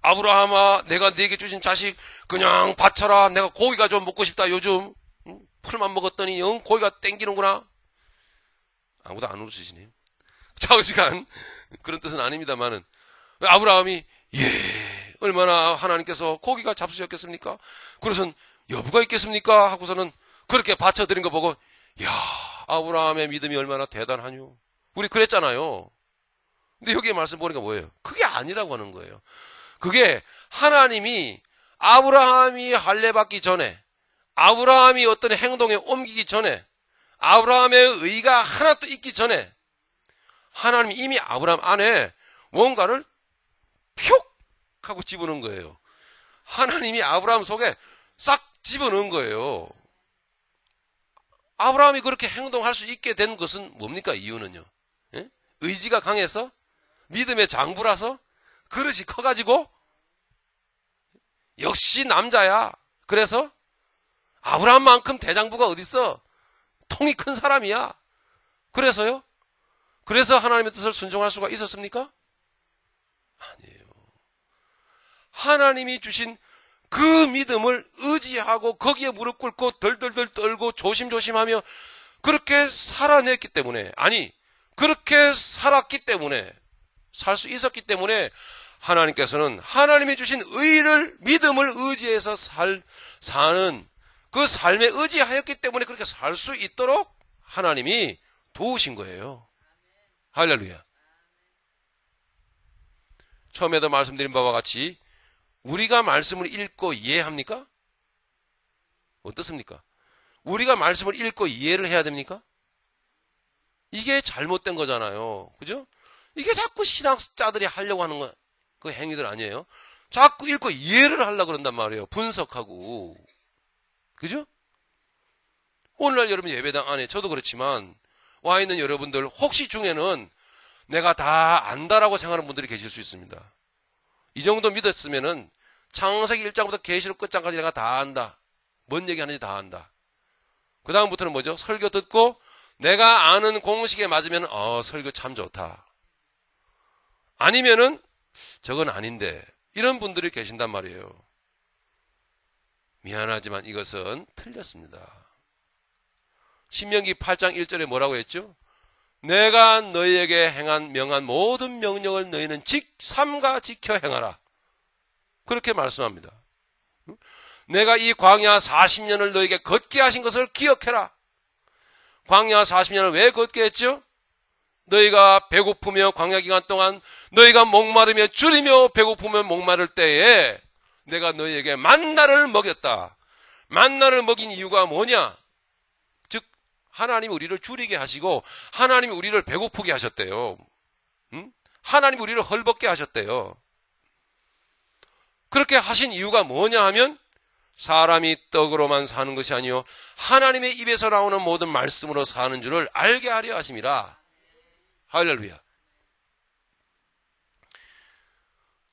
아브라함아, 내가 네게 주신 자식 그냥 바쳐라. 내가 고기가 좀 먹고 싶다. 요즘 풀만 먹었더니 영 고기가 땡기는구나. 아무도 안 웃으시네요. 좌우지간 그런 뜻은 아닙니다만은, 아브라함이 예, 얼마나 하나님께서 고기가 잡수셨겠습니까? 그래서 여부가 있겠습니까? 하고서는 그렇게 바쳐드린 거 보고, 야, 아브라함의 믿음이 얼마나 대단하뇨. 우리 그랬잖아요. 근데 여기에 말씀 보니까 뭐예요? 그게 아니라고 하는 거예요. 그게 하나님이 아브라함이 할례받기 전에, 아브라함이 어떤 행동에 옮기기 전에, 아브라함의 의가 하나도 있기 전에 하나님이 이미 아브라함 안에 뭔가를 푹 하고 집어넣은 거예요. 하나님이 아브라함 속에 싹 집어넣은 거예요. 아브라함이 그렇게 행동할 수 있게 된 것은 뭡니까? 이유는요. 예? 의지가 강해서? 믿음의 장부라서? 그릇이 커가지고? 역시 남자야. 그래서? 아브라함만큼 대장부가 어딨어? 통이 큰 사람이야. 그래서요? 그래서 하나님의 뜻을 순종할 수가 있었습니까? 아니에요. 하나님이 주신 그 믿음을 의지하고 거기에 무릎 꿇고 덜덜덜 떨고 조심조심하며 그렇게 살아냈기 때문에, 아니 그렇게 살았기 때문에, 살 수 있었기 때문에 하나님께서는 하나님이 주신 의를, 믿음을 의지해서 사는 그 삶에 의지하였기 때문에 그렇게 살 수 있도록 하나님이 도우신 거예요. 할렐루야. 처음에도 말씀드린 바와 같이 우리가 말씀을 읽고 이해합니까? 어떻습니까? 우리가 말씀을 읽고 이해를 해야 됩니까? 이게 잘못된 거잖아요. 그죠? 이게 자꾸 신학자들이 하려고 하는 거, 그 행위들 아니에요? 자꾸 읽고 이해를 하려고 그런단 말이에요. 분석하고. 그죠? 오늘날 여러분 예배당 안에 저도 그렇지만 와 있는 여러분들 혹시 중에는 내가 다 안다라고 생각하는 분들이 계실 수 있습니다. 이 정도 믿었으면은 창세기 1장부터 계시록 끝장까지 내가 다 안다. 뭔 얘기하는지 다 안다. 그 다음부터는 뭐죠? 설교 듣고 내가 아는 공식에 맞으면 설교 참 좋다. 아니면은 저건 아닌데 이런 분들이 계신단 말이에요. 미안하지만 이것은 틀렸습니다. 신명기 8장 1절에 뭐라고 했죠? 내가 너희에게 명한 모든 명령을 너희는 삼가 지켜 행하라. 그렇게 말씀합니다. 내가 이 광야 40년을 너희에게 걷게 하신 것을 기억해라. 광야 40년을 왜 걷게 했죠? 너희가 배고프며 광야 기간 동안 너희가 목마르며 줄이며 배고프며 목마를 때에 내가 너희에게 만나를 먹였다. 만나를 먹인 이유가 뭐냐? 즉 하나님이 우리를 줄이게 하시고 하나님이 우리를 배고프게 하셨대요. 하나님이 우리를 헐벗게 하셨대요. 그렇게 하신 이유가 뭐냐 하면 사람이 떡으로만 사는 것이 아니요 하나님의 입에서 나오는 모든 말씀으로 사는 줄을 알게 하려 하심이라. 할렐루야.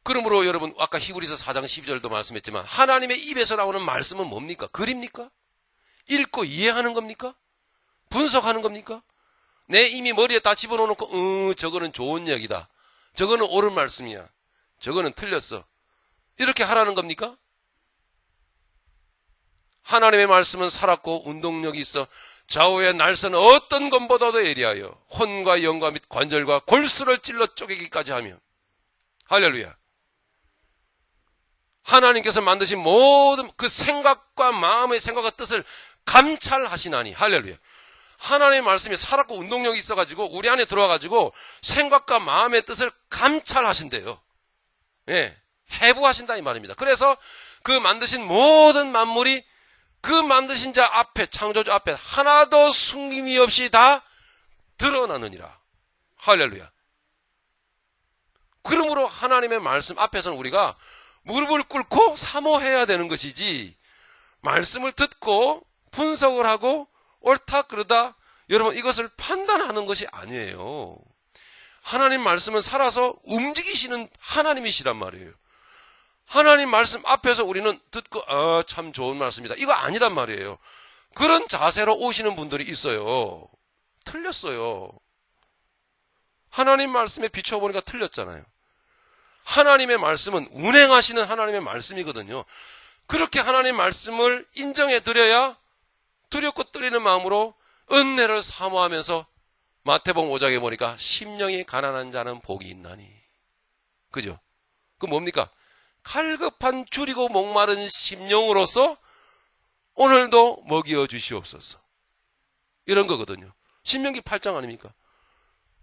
그러므로 여러분 아까 히브리서 4장 12절도 말씀했지만 하나님의 입에서 나오는 말씀은 뭡니까? 글입니까? 읽고 이해하는 겁니까? 분석하는 겁니까? 내 이미 머리에 다 집어넣어놓고 저거는 좋은 얘기다. 저거는 옳은 말씀이야. 저거는 틀렸어. 이렇게 하라는 겁니까? 하나님의 말씀은 살았고 운동력이 있어 좌우의 날선 어떤 것보다도 예리하여 혼과 영과 및 관절과 골수를 찔러 쪼개기까지 하며 할렐루야. 하나님께서 만드신 모든 그 생각과 마음의 생각과 뜻을 감찰하시나니 할렐루야. 하나님의 말씀이 살았고 운동력이 있어가지고 우리 안에 들어와가지고 생각과 마음의 뜻을 감찰하신대요. 예, 해부하신다 이 말입니다. 그래서 그 만드신 모든 만물이 그 만드신 자 앞에, 창조주 앞에 하나도 숨김이 없이 다 드러나느니라. 할렐루야. 그러므로 하나님의 말씀 앞에서는 우리가 무릎을 꿇고 사모해야 되는 것이지, 말씀을 듣고 분석을 하고 옳다 그르다 여러분 이것을 판단하는 것이 아니에요. 하나님 말씀은 살아서 움직이시는 하나님이시란 말이에요. 하나님 말씀 앞에서 우리는 듣고 참 좋은 말씀이다 이거 아니란 말이에요. 그런 자세로 오시는 분들이 있어요. 틀렸어요. 하나님 말씀에 비춰보니까 틀렸잖아요. 하나님의 말씀은 운행하시는 하나님의 말씀이거든요. 그렇게 하나님 말씀을 인정해 드려야 두렵고 떨리는 마음으로 은혜를 사모하면서 마태복음 5장에 보니까 심령이 가난한 자는 복이 있나니. 그죠? 그 뭡니까? 갈급한 줄이고 목마른 심령으로서 오늘도 먹여 주시옵소서. 이런 거거든요. 신명기 8장 아닙니까?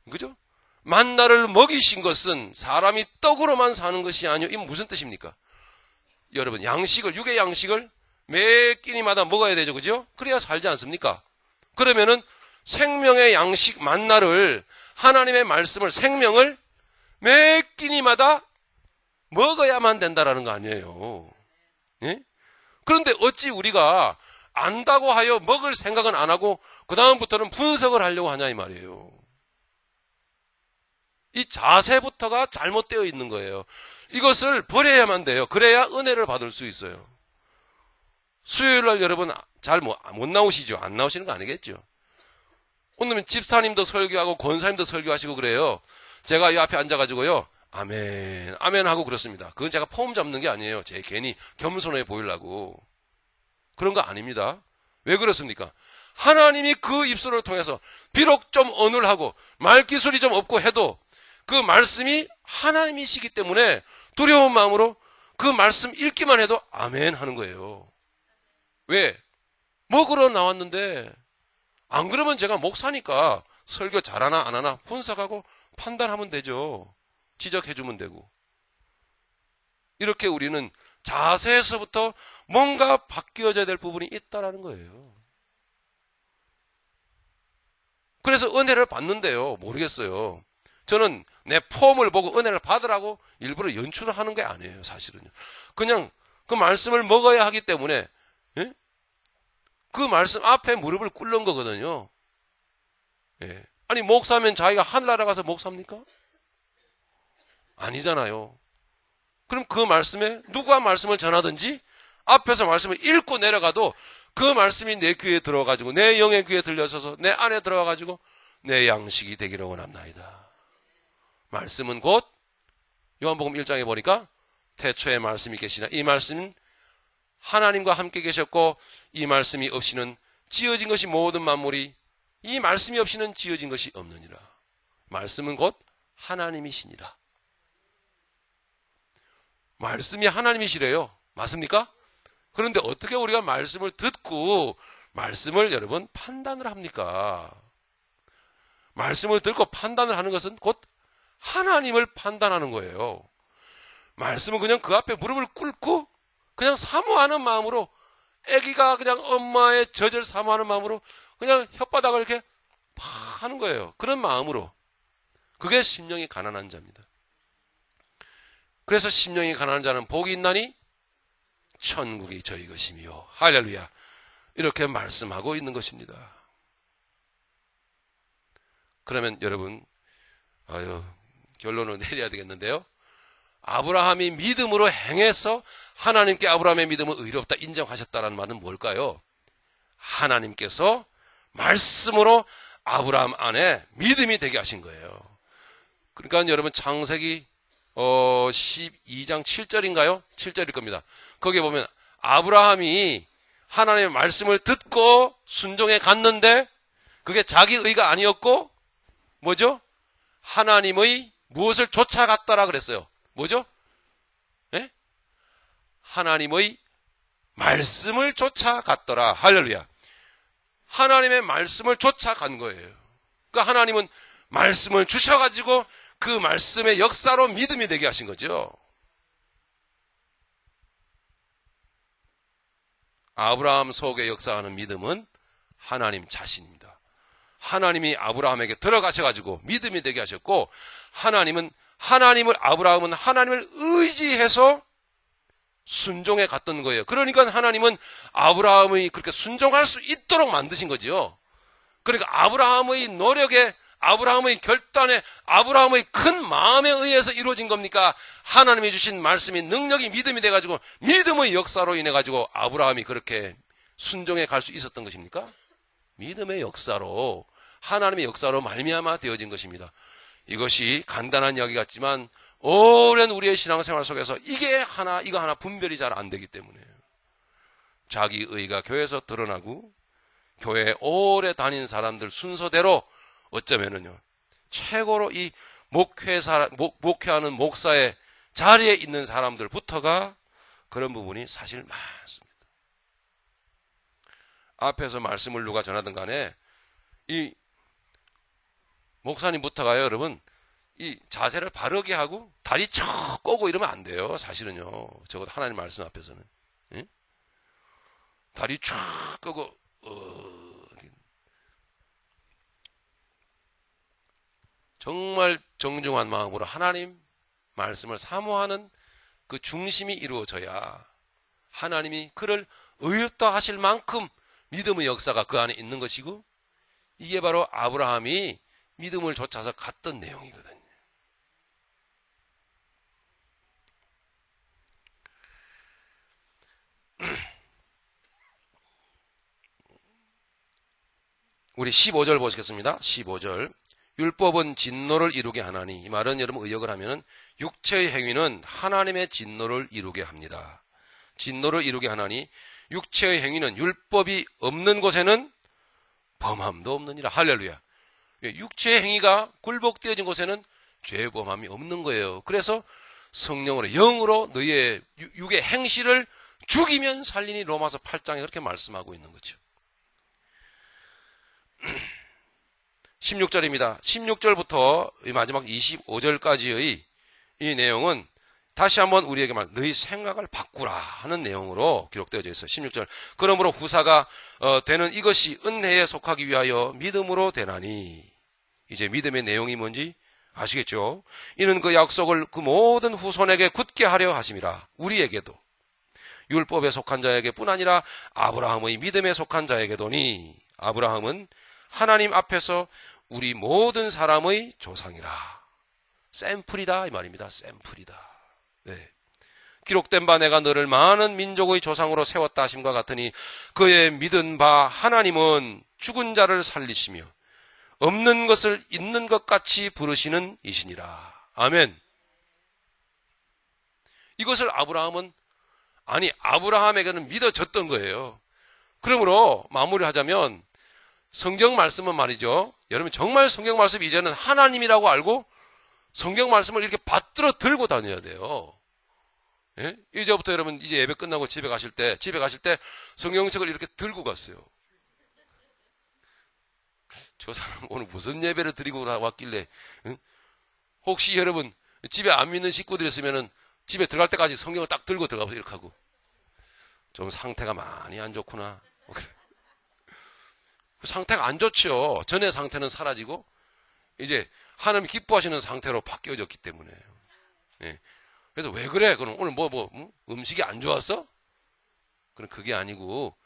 그죠? 만나를 먹이신 것은 사람이 떡으로만 사는 것이 아니요. 이건 무슨 뜻입니까? 여러분 양식을, 육의 양식을 매 끼니마다 먹어야 되죠. 그죠? 그래야 살지 않습니까? 그러면은 생명의 양식 만나를, 하나님의 말씀을, 생명을 매 끼니마다 먹어야만 된다라는 거 아니에요. 예? 그런데 어찌 우리가 안다고 하여 먹을 생각은 안 하고 그 다음부터는 분석을 하려고 하냐 이 말이에요. 이 자세부터가 잘못되어 있는 거예요. 이것을 버려야만 돼요. 그래야 은혜를 받을 수 있어요. 수요일날 여러분 잘 못 나오시죠? 안 나오시는 거 아니겠죠? 오늘은 집사님도 설교하고 권사님도 설교하시고 그래요. 제가 이 앞에 앉아가지고요. 아멘, 아멘 하고 그렇습니다. 그건 제가 폼 잡는 게 아니에요. 제 괜히 겸손해 보이려고. 그런 거 아닙니다. 왜 그렇습니까? 하나님이 그 입술을 통해서 비록 좀 어눌하고 말기술이 좀 없고 해도 그 말씀이 하나님이시기 때문에 두려운 마음으로 그 말씀 읽기만 해도 아멘 하는 거예요. 왜? 먹으러 나왔는데 안 그러면 제가 목사니까 설교 잘하나 안 하나 분석하고 판단하면 되죠. 지적해주면 되고. 이렇게 우리는 자세에서부터 뭔가 바뀌어져야 될 부분이 있다라는 거예요. 그래서 은혜를 받는데요. 모르겠어요. 저는 내 폼을 보고 은혜를 받으라고 일부러 연출을 하는 게 아니에요. 사실은요. 그냥 그 말씀을 먹어야 하기 때문에 예? 그 말씀 앞에 무릎을 꿇는 거거든요. 예. 아니 목사면 자기가 하늘나라 가서 목사입니까? 아니잖아요. 그럼 그 말씀에 누가 말씀을 전하든지 앞에서 말씀을 읽고 내려가도 그 말씀이 내 귀에 들어가지고 내 영의 귀에 들려서서 내 안에 들어가가지고 내 양식이 되기를 원합나이다. 말씀은 곧 요한복음 1장에 보니까 태초에 말씀이 계시나 이 말씀은 하나님과 함께 계셨고 이 말씀이 없이는 지어진 것이 모든 만물이 이 말씀이 없이는 지어진 것이 없느니라. 말씀은 곧 하나님이시니라. 말씀이 하나님이시래요. 맞습니까? 그런데 어떻게 우리가 말씀을 듣고 말씀을 여러분 판단을 합니까? 말씀을 듣고 판단을 하는 것은 곧 하나님을 판단하는 거예요. 말씀은 그냥 그 앞에 무릎을 꿇고 그냥 사모하는 마음으로 아기가 그냥 엄마의 젖을 사모하는 마음으로 그냥 혓바닥을 이렇게 팍 하는 거예요. 그런 마음으로. 그게 심령이 가난한 자입니다. 그래서 심령이 가난한 자는 복이 있나니 천국이 저희 것이며 할렐루야. 이렇게 말씀하고 있는 것입니다. 그러면 여러분 결론을 내려야 되겠는데요. 아브라함이 믿음으로 행해서 하나님께 아브라함의 믿음을 의롭다 인정하셨다는 말은 뭘까요? 하나님께서 말씀으로 아브라함 안에 믿음이 되게 하신 거예요. 그러니까 여러분 창세기 12장 7절인가요? 7절일 겁니다. 거기에 보면 아브라함이 하나님의 말씀을 듣고 순종해 갔는데 그게 자기 의가 아니었고 뭐죠? 하나님의 무엇을 쫓아갔다라 그랬어요. 뭐죠? 네? 하나님의 말씀을 쫓아갔더라. 할렐루야. 하나님의 말씀을 쫓아간 거예요. 그러니까 하나님은 말씀을 주셔가지고 그 말씀의 역사로 믿음이 되게 하신 거죠. 아브라함 속에 역사하는 믿음은 하나님 자신입니다. 하나님이 아브라함에게 들어가셔가지고 믿음이 되게 하셨고 아브라함은 하나님을 의지해서 순종해 갔던 거예요. 그러니까 하나님은 아브라함이 그렇게 순종할 수 있도록 만드신 거지요. 그러니까 아브라함의 노력에 아브라함의 결단에 아브라함의 큰 마음에 의해서 이루어진 겁니까? 하나님이 주신 말씀이 능력이 믿음이 돼가지고 믿음의 역사로 인해가지고 아브라함이 그렇게 순종해 갈 수 있었던 것입니까? 믿음의 역사로 하나님의 역사로 말미암아 되어진 것입니다. 이것이 간단한 이야기 같지만 오랜 우리의 신앙생활 속에서 이거 하나 분별이 잘 안 되기 때문에요. 자기 의가 교회에서 드러나고 교회에 오래 다닌 사람들 순서대로 어쩌면은요 최고로 이 목회하는 목사의 자리에 있는 사람들부터가 그런 부분이 사실 많습니다. 앞에서 말씀을 누가 전하든 간에 이 목사님부터가요 여러분 이 자세를 바르게 하고 다리 척 꼬고 이러면 안 돼요. 사실은요 적어도 하나님 말씀 앞에서는 예? 다리 쫙 꼬고 정말 정중한 마음으로 하나님 말씀을 사모하는 그 중심이 이루어져야 하나님이 그를 의롭다 하실 만큼 믿음의 역사가 그 안에 있는 것이고 이게 바로 아브라함이 믿음을 쫓아서 갔던 내용이거든요. 우리 15절 보시겠습니다. 15절. 율법은 진노를 이루게 하나니 이 말은 여러분 의역을 하면은 육체의 행위는 하나님의 진노를 이루게 합니다. 진노를 이루게 하나니 육체의 행위는 율법이 없는 곳에는 범함도 없느니라. 할렐루야. 육체의 행위가 굴복되어진 곳에는 죄의 범함이 없는 거예요. 그래서 성령으로 영으로 너희의 육의 행실을 죽이면 살리니 로마서 8장에 그렇게 말씀하고 있는 거죠. 16절입니다. 16절부터 마지막 25절까지의 이 내용은 다시 한번 우리에게 너희 생각을 바꾸라 하는 내용으로 기록되어져 있어요. 16절. 그러므로 후사가 되는 이것이 은혜에 속하기 위하여 믿음으로 되나니. 이제 믿음의 내용이 뭔지 아시겠죠? 이는 그 약속을 그 모든 후손에게 굳게 하려 하심이라. 우리에게도 율법에 속한 자에게 뿐 아니라 아브라함의 믿음에 속한 자에게도니. 아브라함은 하나님 앞에서 우리 모든 사람의 조상이라. 샘플이다 이 말입니다. 샘플이다. 네. 기록된 바 내가 너를 많은 민족의 조상으로 세웠다 하심과 같으니 그의 믿은 바 하나님은 죽은 자를 살리시며 없는 것을 있는 것 같이 부르시는 이시니라. 아멘. 이것을 아브라함에게는 믿어졌던 거예요. 그러므로 마무리하자면 성경 말씀은 말이죠. 여러분 정말 성경 말씀 이제는 하나님이라고 알고 성경 말씀을 이렇게 받들어 들고 다녀야 돼요. 예? 이제부터 여러분 이제 예배 끝나고 집에 가실 때 성경책을 이렇게 들고 갔어요. 저 사람 오늘 무슨 예배를 드리고 왔길래 응? 혹시 여러분 집에 안 믿는 식구들이 있으면은 집에 들어갈 때까지 성경을 딱 들고 들어가서 이렇게 하고 좀 상태가 많이 안 좋구나. 상태가 안 좋죠. 전의 상태는 사라지고 이제 하나님 기뻐하시는 상태로 바뀌어졌기 때문에. 예. 그래서 왜 그래? 그럼 오늘 음식이 안 좋았어? 그럼 그게 아니고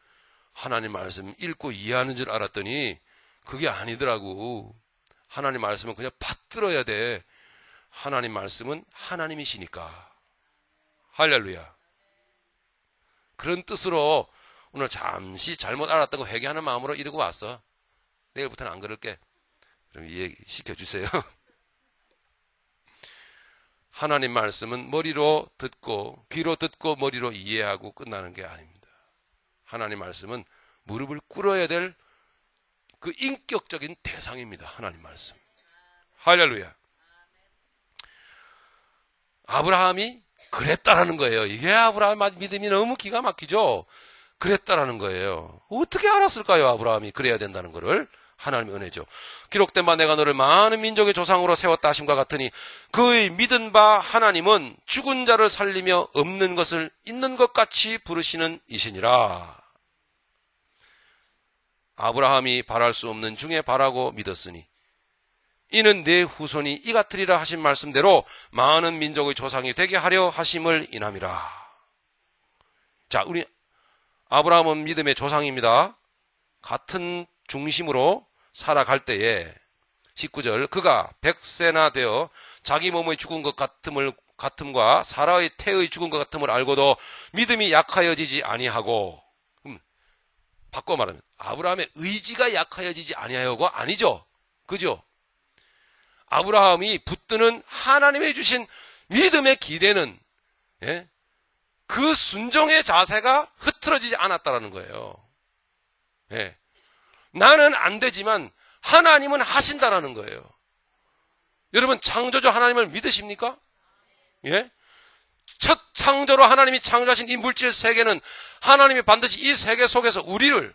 하나님 말씀 읽고 이해하는 줄 알았더니 그게 아니더라고. 하나님 말씀은 그냥 받들어야 돼. 하나님 말씀은 하나님이시니까. 할렐루야. 그런 뜻으로 오늘 잠시 잘못 알았다고 회개하는 마음으로 이러고 왔어. 내일부터는 안 그럴게. 그럼 이해시켜 주세요. 하나님 말씀은 머리로 듣고 귀로 듣고 머리로 이해하고 끝나는 게 아닙니다. 하나님 말씀은 무릎을 꿇어야 될 그 인격적인 대상입니다. 하나님 말씀. 할렐루야. 아브라함이 그랬다라는 거예요. 이게 아브라함 믿음이 너무 기가 막히죠. 그랬다라는 거예요. 어떻게 알았을까요? 아브라함이 그래야 된다는 것을. 하나님의 은혜죠. 기록된 바 내가 너를 많은 민족의 조상으로 세웠다 하심과 같으니 그의 믿은 바 하나님은 죽은 자를 살리며 없는 것을 있는 것 같이 부르시는 이시니라. 아브라함이 바랄 수 없는 중에 바라고 믿었으니 이는 내 후손이 이 같으리라 하신 말씀대로 많은 민족의 조상이 되게 하려 하심을 인함이라. 자, 우리 아브라함은 믿음의 조상입니다. 같은 중심으로 살아갈 때에 19절 그가 100세나 되어 자기 몸의 죽은 것 같음과 사라의 태의 죽은 것 같음을 알고도 믿음이 약하여지지 아니하고 바꿔 말하면 아브라함의 의지가 약하여지지 아니하여가 아니죠. 그죠? 아브라함이 붙드는 하나님의 주신 믿음의 기대는 그 순종의 자세가 흐트러지지 않았다라는 거예요. 나는 안 되지만 하나님은 하신다라는 거예요. 여러분 창조주 하나님을 믿으십니까? 예? 첫 창조로 하나님이 창조하신 이 물질 세계는 하나님이 반드시 이 세계 속에서 우리를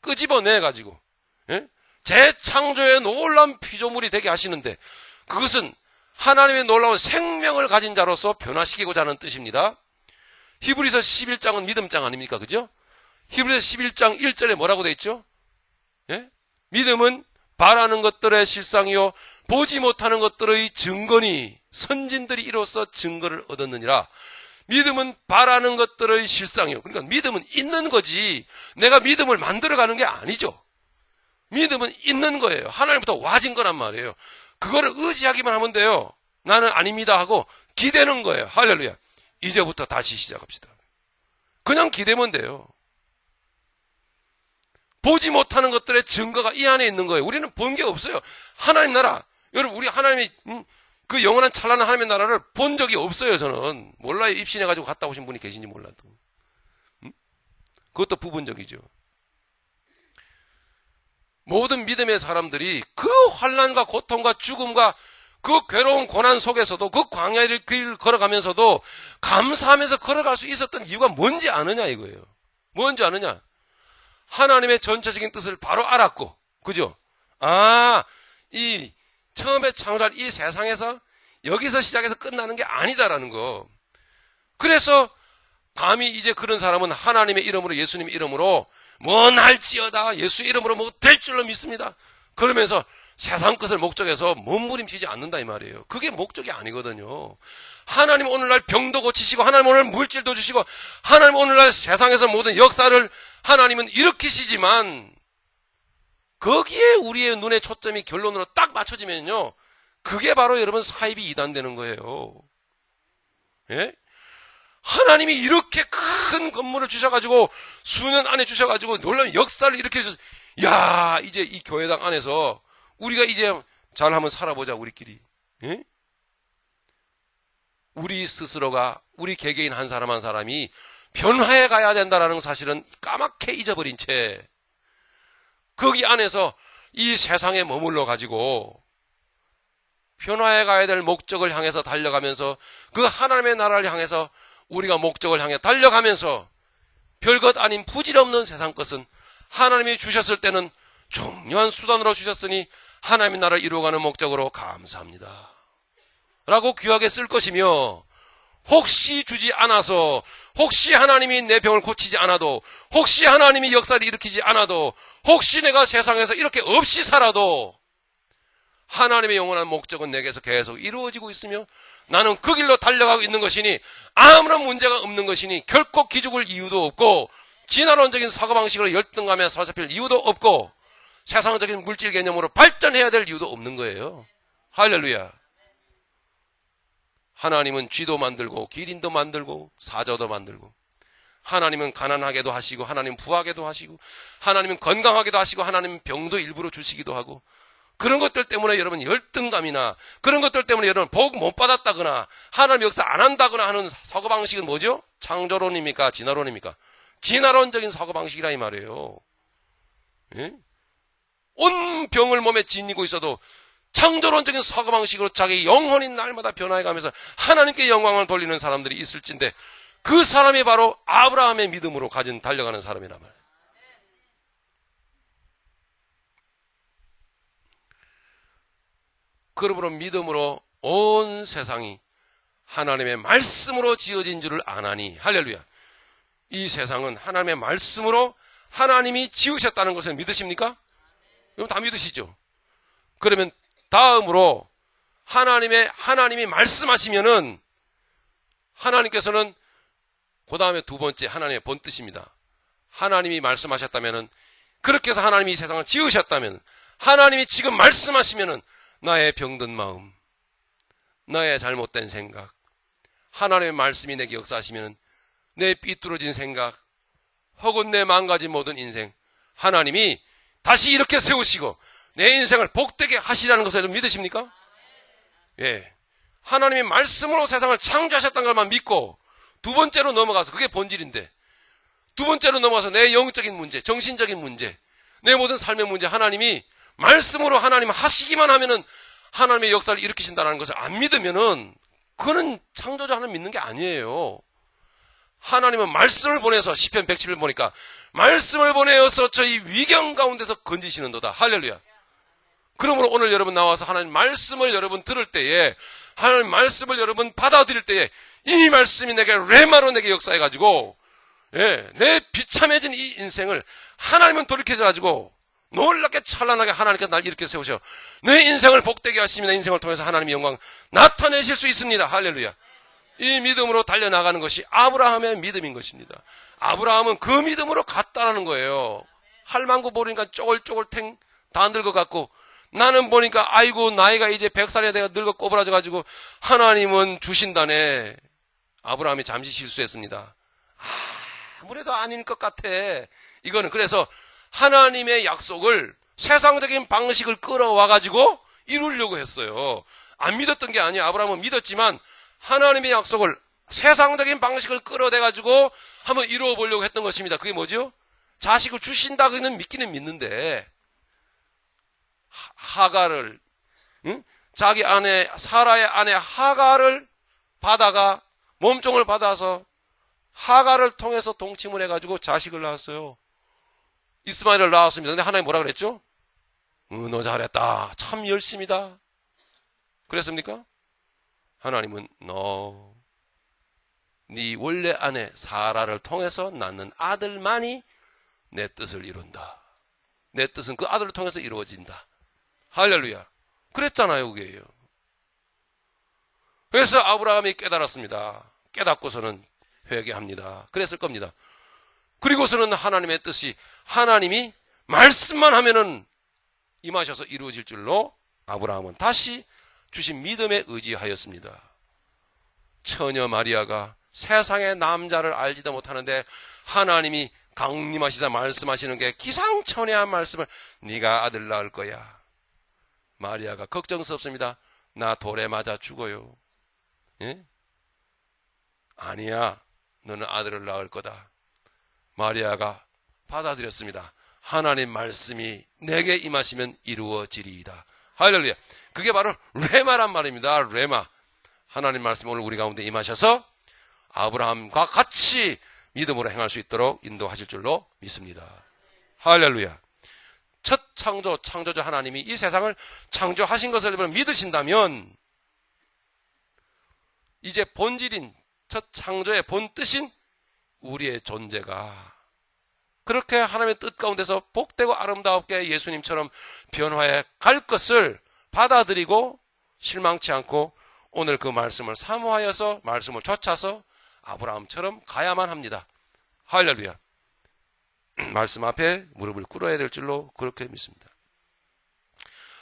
끄집어내가지고 재창조의 놀라운 피조물이 되게 하시는데 그것은 하나님의 놀라운 생명을 가진 자로서 변화시키고자 하는 뜻입니다. 히브리서 11장은 믿음장 아닙니까? 그죠? 히브리서 11장 1절에 뭐라고 되어 있죠? 믿음은 바라는 것들의 실상이요 보지 못하는 것들의 증거니 선진들이 이로써 증거를 얻었느니라. 믿음은 바라는 것들의 실상이요. 그러니까 믿음은 있는 거지 내가 믿음을 만들어가는 게 아니죠. 믿음은 있는 거예요. 하나님부터 와진 거란 말이에요. 그거를 의지하기만 하면 돼요. 나는 아닙니다 하고 기대는 거예요. 할렐루야. 이제부터 다시 시작합시다. 그냥 기대면 돼요. 보지 못하는 것들의 증거가 이 안에 있는 거예요. 우리는 본 게 없어요. 하나님 나라. 여러분, 우리 하나님이, 그 영원한 찬란한 하나님의 나라를 본 적이 없어요, 저는. 몰라요. 입신해가지고 갔다 오신 분이 계신지 몰라도. 그것도 부분적이죠. 모든 믿음의 사람들이 그 환난과 고통과 죽음과 그 괴로운 고난 속에서도 그 광야의 길을 걸어가면서도 감사하면서 걸어갈 수 있었던 이유가 뭔지 아느냐 이거예요. 뭔지 아느냐? 하나님의 전체적인 뜻을 바로 알았고, 그죠? 이 처음에 창조한 이 세상에서 여기서 시작해서 끝나는 게 아니다라는 거. 그래서 감히 이제 그런 사람은 하나님의 이름으로 예수님의 이름으로 뭐 날지어다 예수 이름으로 뭐 될 줄로 믿습니다. 그러면서 세상 것을 목적해서 몸부림치지 않는다 이 말이에요. 그게 목적이 아니거든요. 하나님 오늘날 병도 고치시고 하나님 오늘 물질도 주시고 하나님 오늘날 세상에서 모든 역사를 하나님은 일으키시지만 거기에 우리의 눈의 초점이 결론으로 딱 맞춰지면요. 그게 바로 여러분 사입이 이단되는 거예요. 예? 하나님이 이렇게 큰 건물을 주셔가지고 수년 안에 주셔가지고 놀라운 역사를 일으켜주셔서 야 이제 이 교회당 안에서 우리가 이제 잘 한번 살아보자 우리끼리. 예? 우리 스스로가 우리 개개인 한 사람 한 사람이 변화해 가야 된다는 사실은 까맣게 잊어버린 채 거기 안에서 이 세상에 머물러 가지고 변화해 가야 될 목적을 향해서 달려가면서 그 하나님의 나라를 향해서 우리가 목적을 향해 달려가면서 별것 아닌 부질없는 세상 것은 하나님이 주셨을 때는 중요한 수단으로 주셨으니 하나님의 나라를 이루어가는 목적으로 감사합니다 라고 귀하게 쓸 것이며, 혹시 주지 않아서, 혹시 하나님이 내 병을 고치지 않아도, 혹시 하나님이 역사를 일으키지 않아도, 혹시 내가 세상에서 이렇게 없이 살아도 하나님의 영원한 목적은 내게서 계속 이루어지고 있으며 나는 그 길로 달려가고 있는 것이니 아무런 문제가 없는 것이니 결코 기죽을 이유도 없고 진화론적인 사고방식으로 열등감에 사로잡힐 이유도 없고 세상적인 물질 개념으로 발전해야 될 이유도 없는 거예요. 할렐루야. 하나님은 쥐도 만들고 기린도 만들고 사자도 만들고, 하나님은 가난하게도 하시고 하나님은 부하게도 하시고 하나님은 건강하게도 하시고 하나님은 병도 일부러 주시기도 하고, 그런 것들 때문에 여러분 열등감이나 그런 것들 때문에 여러분 복 못 받았다거나 하나님 역사 안 한다거나 하는 사고방식은 뭐죠? 창조론입니까? 진화론입니까? 진화론적인 사고방식이라 이 말이에요. 예? 온 병을 몸에 지니고 있어도 창조론적인 사고방식으로 자기 영혼이 날마다 변화해가면서 하나님께 영광을 돌리는 사람들이 있을진데 그 사람이 바로 아브라함의 믿음으로 가진 달려가는 사람이란 말이에요. 그러므로 믿음으로 온 세상이 하나님의 말씀으로 지어진 줄을 아나니, 할렐루야. 이 세상은 하나님의 말씀으로 하나님이 지으셨다는 것을 믿으십니까? 그럼 다 믿으시죠? 그러면 다음으로 하나님이 말씀하시면은 하나님께서는 그 다음에 두 번째 하나님의 본뜻입니다. 하나님이 말씀하셨다면은, 그렇게 해서 하나님이 이 세상을 지으셨다면, 하나님이 지금 말씀하시면은 나의 병든 마음, 나의 잘못된 생각, 하나님의 말씀이 내게 역사하시면은 내 삐뚤어진 생각, 혹은 내 망가진 모든 인생, 하나님이 다시 이렇게 세우시고 내 인생을 복되게 하시라는 것을 믿으십니까? 예. 하나님의 말씀으로 세상을 창조하셨다는 것만 믿고 두 번째로 넘어가서, 그게 본질인데, 두 번째로 넘어가서 내 영적인 문제, 정신적인 문제, 내 모든 삶의 문제, 하나님이 말씀으로 하나님 하시기만 하면은 하나님의 역사를 일으키신다는 것을 안 믿으면은 그거는 창조주 하나님 믿는 게 아니에요. 하나님은 말씀을 보내서, 시편 110을 보니까 말씀을 보내어서 저희 위경 가운데서 건지시는도다. 할렐루야. 그러므로 오늘 여러분 나와서 하나님 말씀을 여러분 들을 때에, 하나님 말씀을 여러분 받아들일 때에 이 말씀이 내게 레마로 내게 역사해가지고, 예, 내 비참해진 이 인생을 하나님은 돌이켜줘가지고 놀랍게 찬란하게 하나님께서 날 이렇게 세우셔 내 인생을 복되게 하시며 내 인생을 통해서 하나님의 영광 나타내실 수 있습니다. 할렐루야. 이 믿음으로 달려나가는 것이 아브라함의 믿음인 것입니다. 아브라함은 그 믿음으로 갔다라는 거예요. 할망구 보니까 쪼글쪼글탱 다 늙어 갖고, 나는 보니까 아이고 나이가 이제 100살이 내가 늙어 꼬부라져 가지고 하나님은 주신다네. 아브라함이 잠시 실수했습니다. 아무래도 아닌 것 같아. 이거는 그래서 하나님의 약속을 세상적인 방식을 끌어와 가지고 이루려고 했어요. 안 믿었던 게 아니에요. 아브라함은 믿었지만 하나님의 약속을 세상적인 방식을 끌어내 가지고 한번 이루어 보려고 했던 것입니다. 그게 뭐죠? 자식을 주신다고는 믿기는 믿는데, 하가를, 자기 아내, 사라의 아내 하가를 받아가 몸종을 받아서 하가를 통해서 동침을 해가지고 자식을 낳았어요. 이스마엘을 낳았습니다. 근데 하나님 뭐라 그랬죠? 너 잘했다. 참 열심이다. 그랬습니까? 하나님은 네 원래 아내 사라를 통해서 낳는 아들만이 내 뜻을 이룬다. 내 뜻은 그 아들을 통해서 이루어진다. 할렐루야. 그랬잖아요, 그게요. 그래서 아브라함이 깨달았습니다. 깨닫고서는 회개합니다. 그랬을 겁니다. 그리고서는 하나님의 뜻이, 하나님이 말씀만 하면은 임하셔서 이루어질 줄로 아브라함은 다시 주신 믿음에 의지하였습니다. 처녀 마리아가 세상의 남자를 알지도 못하는데 하나님이 강림하시자 말씀하시는 게 기상천외한 말씀을 네가 아들 낳을 거야. 마리아가 걱정스럽습니다. 나 돌에 맞아 죽어요. 예? 아니야. 너는 아들을 낳을 거다. 마리아가 받아들였습니다. 하나님 말씀이 내게 임하시면 이루어지리이다. 할렐루야. 그게 바로 레마란 말입니다. 레마. 하나님 말씀이 오늘 우리 가운데 임하셔서 아브라함과 같이 믿음으로 행할 수 있도록 인도하실 줄로 믿습니다. 할렐루야. 첫 창조자 하나님이 이 세상을 창조하신 것을 믿으신다면 이제 본질인 첫 창조의 본뜻인 우리의 존재가 그렇게 하나님의 뜻 가운데서 복되고 아름답게 예수님처럼 변화해 갈 것을 받아들이고 실망치 않고 오늘 그 말씀을 사모하여서 말씀을 쫓아서 아브라함처럼 가야만 합니다. 할렐루야. 말씀 앞에 무릎을 꿇어야 될 줄로 그렇게 믿습니다.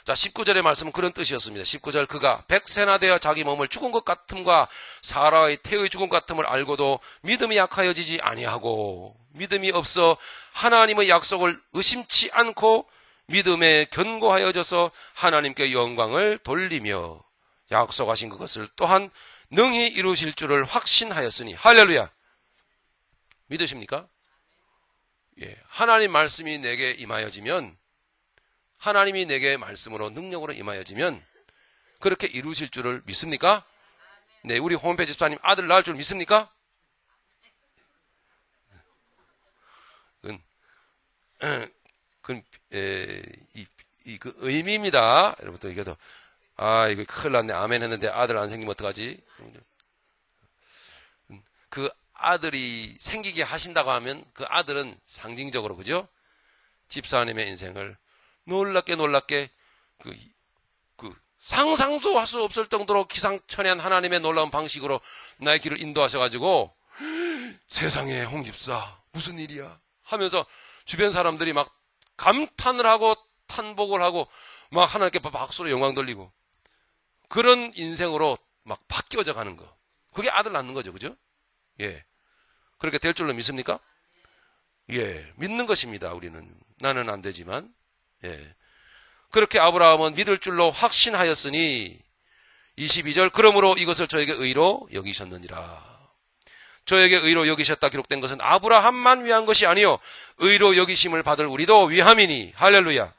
자, 19절의 말씀은 그런 뜻이었습니다. 19절 그가 백세나 되어 자기 몸을 죽은 것 같음과 사라의 태의 죽은 것 같음을 알고도 믿음이 약하여지지 아니하고 믿음이 없어 하나님의 약속을 의심치 않고 믿음에 견고하여져서 하나님께 영광을 돌리며 약속하신 그것을 또한 능히 이루실 줄을 확신하였으니 할렐루야. 믿으십니까? 예, 하나님 말씀이 내게 임하여지면 하나님이 내게 말씀으로 능력으로 임하여지면 그렇게 이루실 줄을 믿습니까? 네, 우리 홈페이지 집사님 아들 낳을 줄 믿습니까? 그 의미입니다. 여러분들 이게 더 이거 큰일 났네. 아멘 했는데 아들 안 생기면 어떡하지? 그 아들이 생기게 하신다고 하면 그 아들은 상징적으로 그죠? 집사님의 인생을 놀랍게 그 상상도 할 수 없을 정도로 기상천외한 하나님의 놀라운 방식으로 나의 길을 인도하셔가지고 세상에 홍 집사 무슨 일이야 하면서 주변 사람들이 막 감탄을 하고 탄복을 하고 막 하나님께 박수로 영광 돌리고 그런 인생으로 막 바뀌어져 가는 거. 그게 아들 낳는 거죠. 그죠? 예. 그렇게 될 줄로 믿습니까? 예. 믿는 것입니다. 우리는. 나는 안 되지만. 예. 그렇게 아브라함은 믿을 줄로 확신하였으니 22절 그러므로 이것을 저에게 의로 여기셨느니라. 저에게 의로 여기셨다 기록된 것은 아브라함만 위한 것이 아니요 의로 여기심을 받을 우리도 위함이니 할렐루야.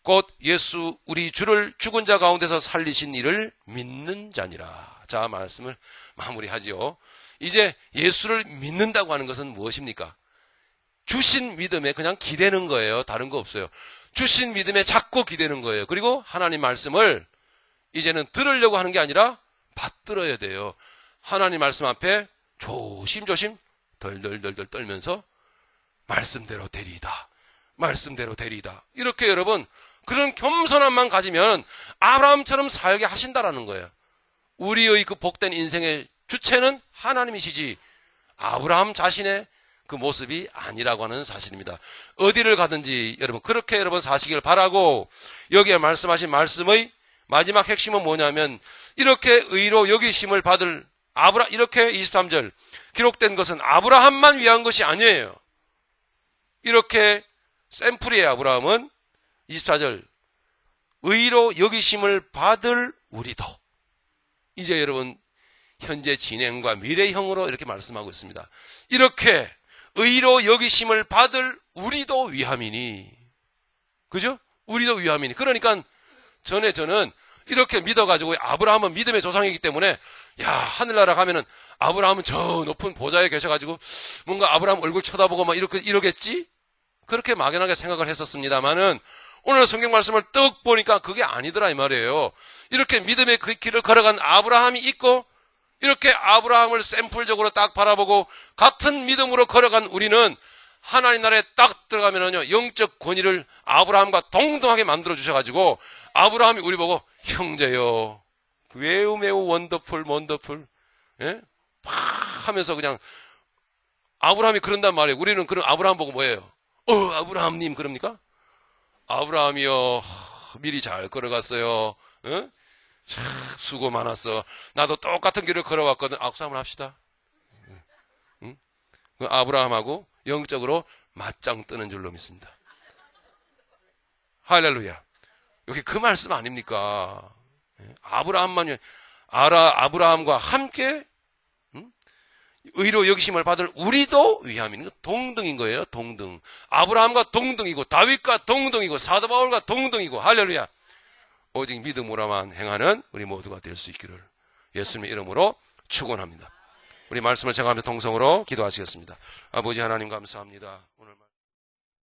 곧 예수 우리 주를 죽은 자 가운데서 살리신 이를 믿는 자니라. 자, 말씀을 마무리하지요. 이제 예수를 믿는다고 하는 것은 무엇입니까? 주신 믿음에 그냥 기대는 거예요. 다른 거 없어요. 주신 믿음에 자꾸 기대는 거예요. 그리고 하나님 말씀을 이제는 들으려고 하는 게 아니라 받들어야 돼요. 하나님 말씀 앞에 조심조심 덜덜덜덜 떨면서 말씀대로 되리이다. 말씀대로 되리이다. 이렇게 여러분 그런 겸손함만 가지면 아브라함처럼 살게 하신다라는 거예요. 우리의 그 복된 인생의 주체는 하나님이시지 아브라함 자신의 그 모습이 아니라고 하는 사실입니다. 어디를 가든지 여러분 그렇게 여러분 사시길 바라고 여기에 말씀하신 말씀의 마지막 핵심은 뭐냐면 이렇게 의로 여기심을 받을 이렇게 23절 기록된 것은 아브라함만 위한 것이 아니에요. 이렇게 샘플이에요. 아브라함은 24절 의로 여기심을 받을 우리도 이제 여러분 현재 진행과 미래형으로 이렇게 말씀하고 있습니다. 이렇게 의로 여기심을 받을 우리도 위함이니 그죠? 우리도 위함이니 그러니까 저는 이렇게 믿어가지고 아브라함은 믿음의 조상이기 때문에 야 하늘나라 가면은 아브라함은 저 높은 보좌에 계셔가지고 뭔가 아브라함 얼굴 쳐다보고 막 이러겠지? 그렇게 막연하게 생각을 했었습니다만은 오늘 성경 말씀을 떡 보니까 그게 아니더라 이 말이에요. 이렇게 믿음의 그 길을 걸어간 아브라함이 있고 이렇게 아브라함을 샘플적으로 딱 바라보고 같은 믿음으로 걸어간 우리는 하나님 나라에 딱 들어가면은요 영적 권위를 아브라함과 동등하게 만들어 주셔가지고 아브라함이 우리 보고 형제요 매우 원더풀 예? 팍 하면서 그냥 아브라함이 그런단 말이에요. 우리는 그런 아브라함 보고 뭐예요? 아브라함님 그럽니까? 아브라함이요 미리 잘 걸어갔어요. 어? 참 수고 많았어. 나도 똑같은 길을 걸어왔거든. 악수 한번 합시다. 응? 그 아브라함하고 영적으로 맞짱 뜨는 줄로 믿습니다. 할렐루야. 여기 그 말씀 아닙니까? 아브라함과 함께 의로 여기심을 받을 우리도 위함이니까 동등인 거예요. 동등. 아브라함과 동등이고 다윗과 동등이고 사도 바울과 동등이고 할렐루야. 오직 믿음으로만 행하는 우리 모두가 될 수 있기를 예수님의 이름으로 축원합니다. 우리 말씀을 제가 하면서 통성으로 기도하시겠습니다. 아버지 하나님 감사합니다.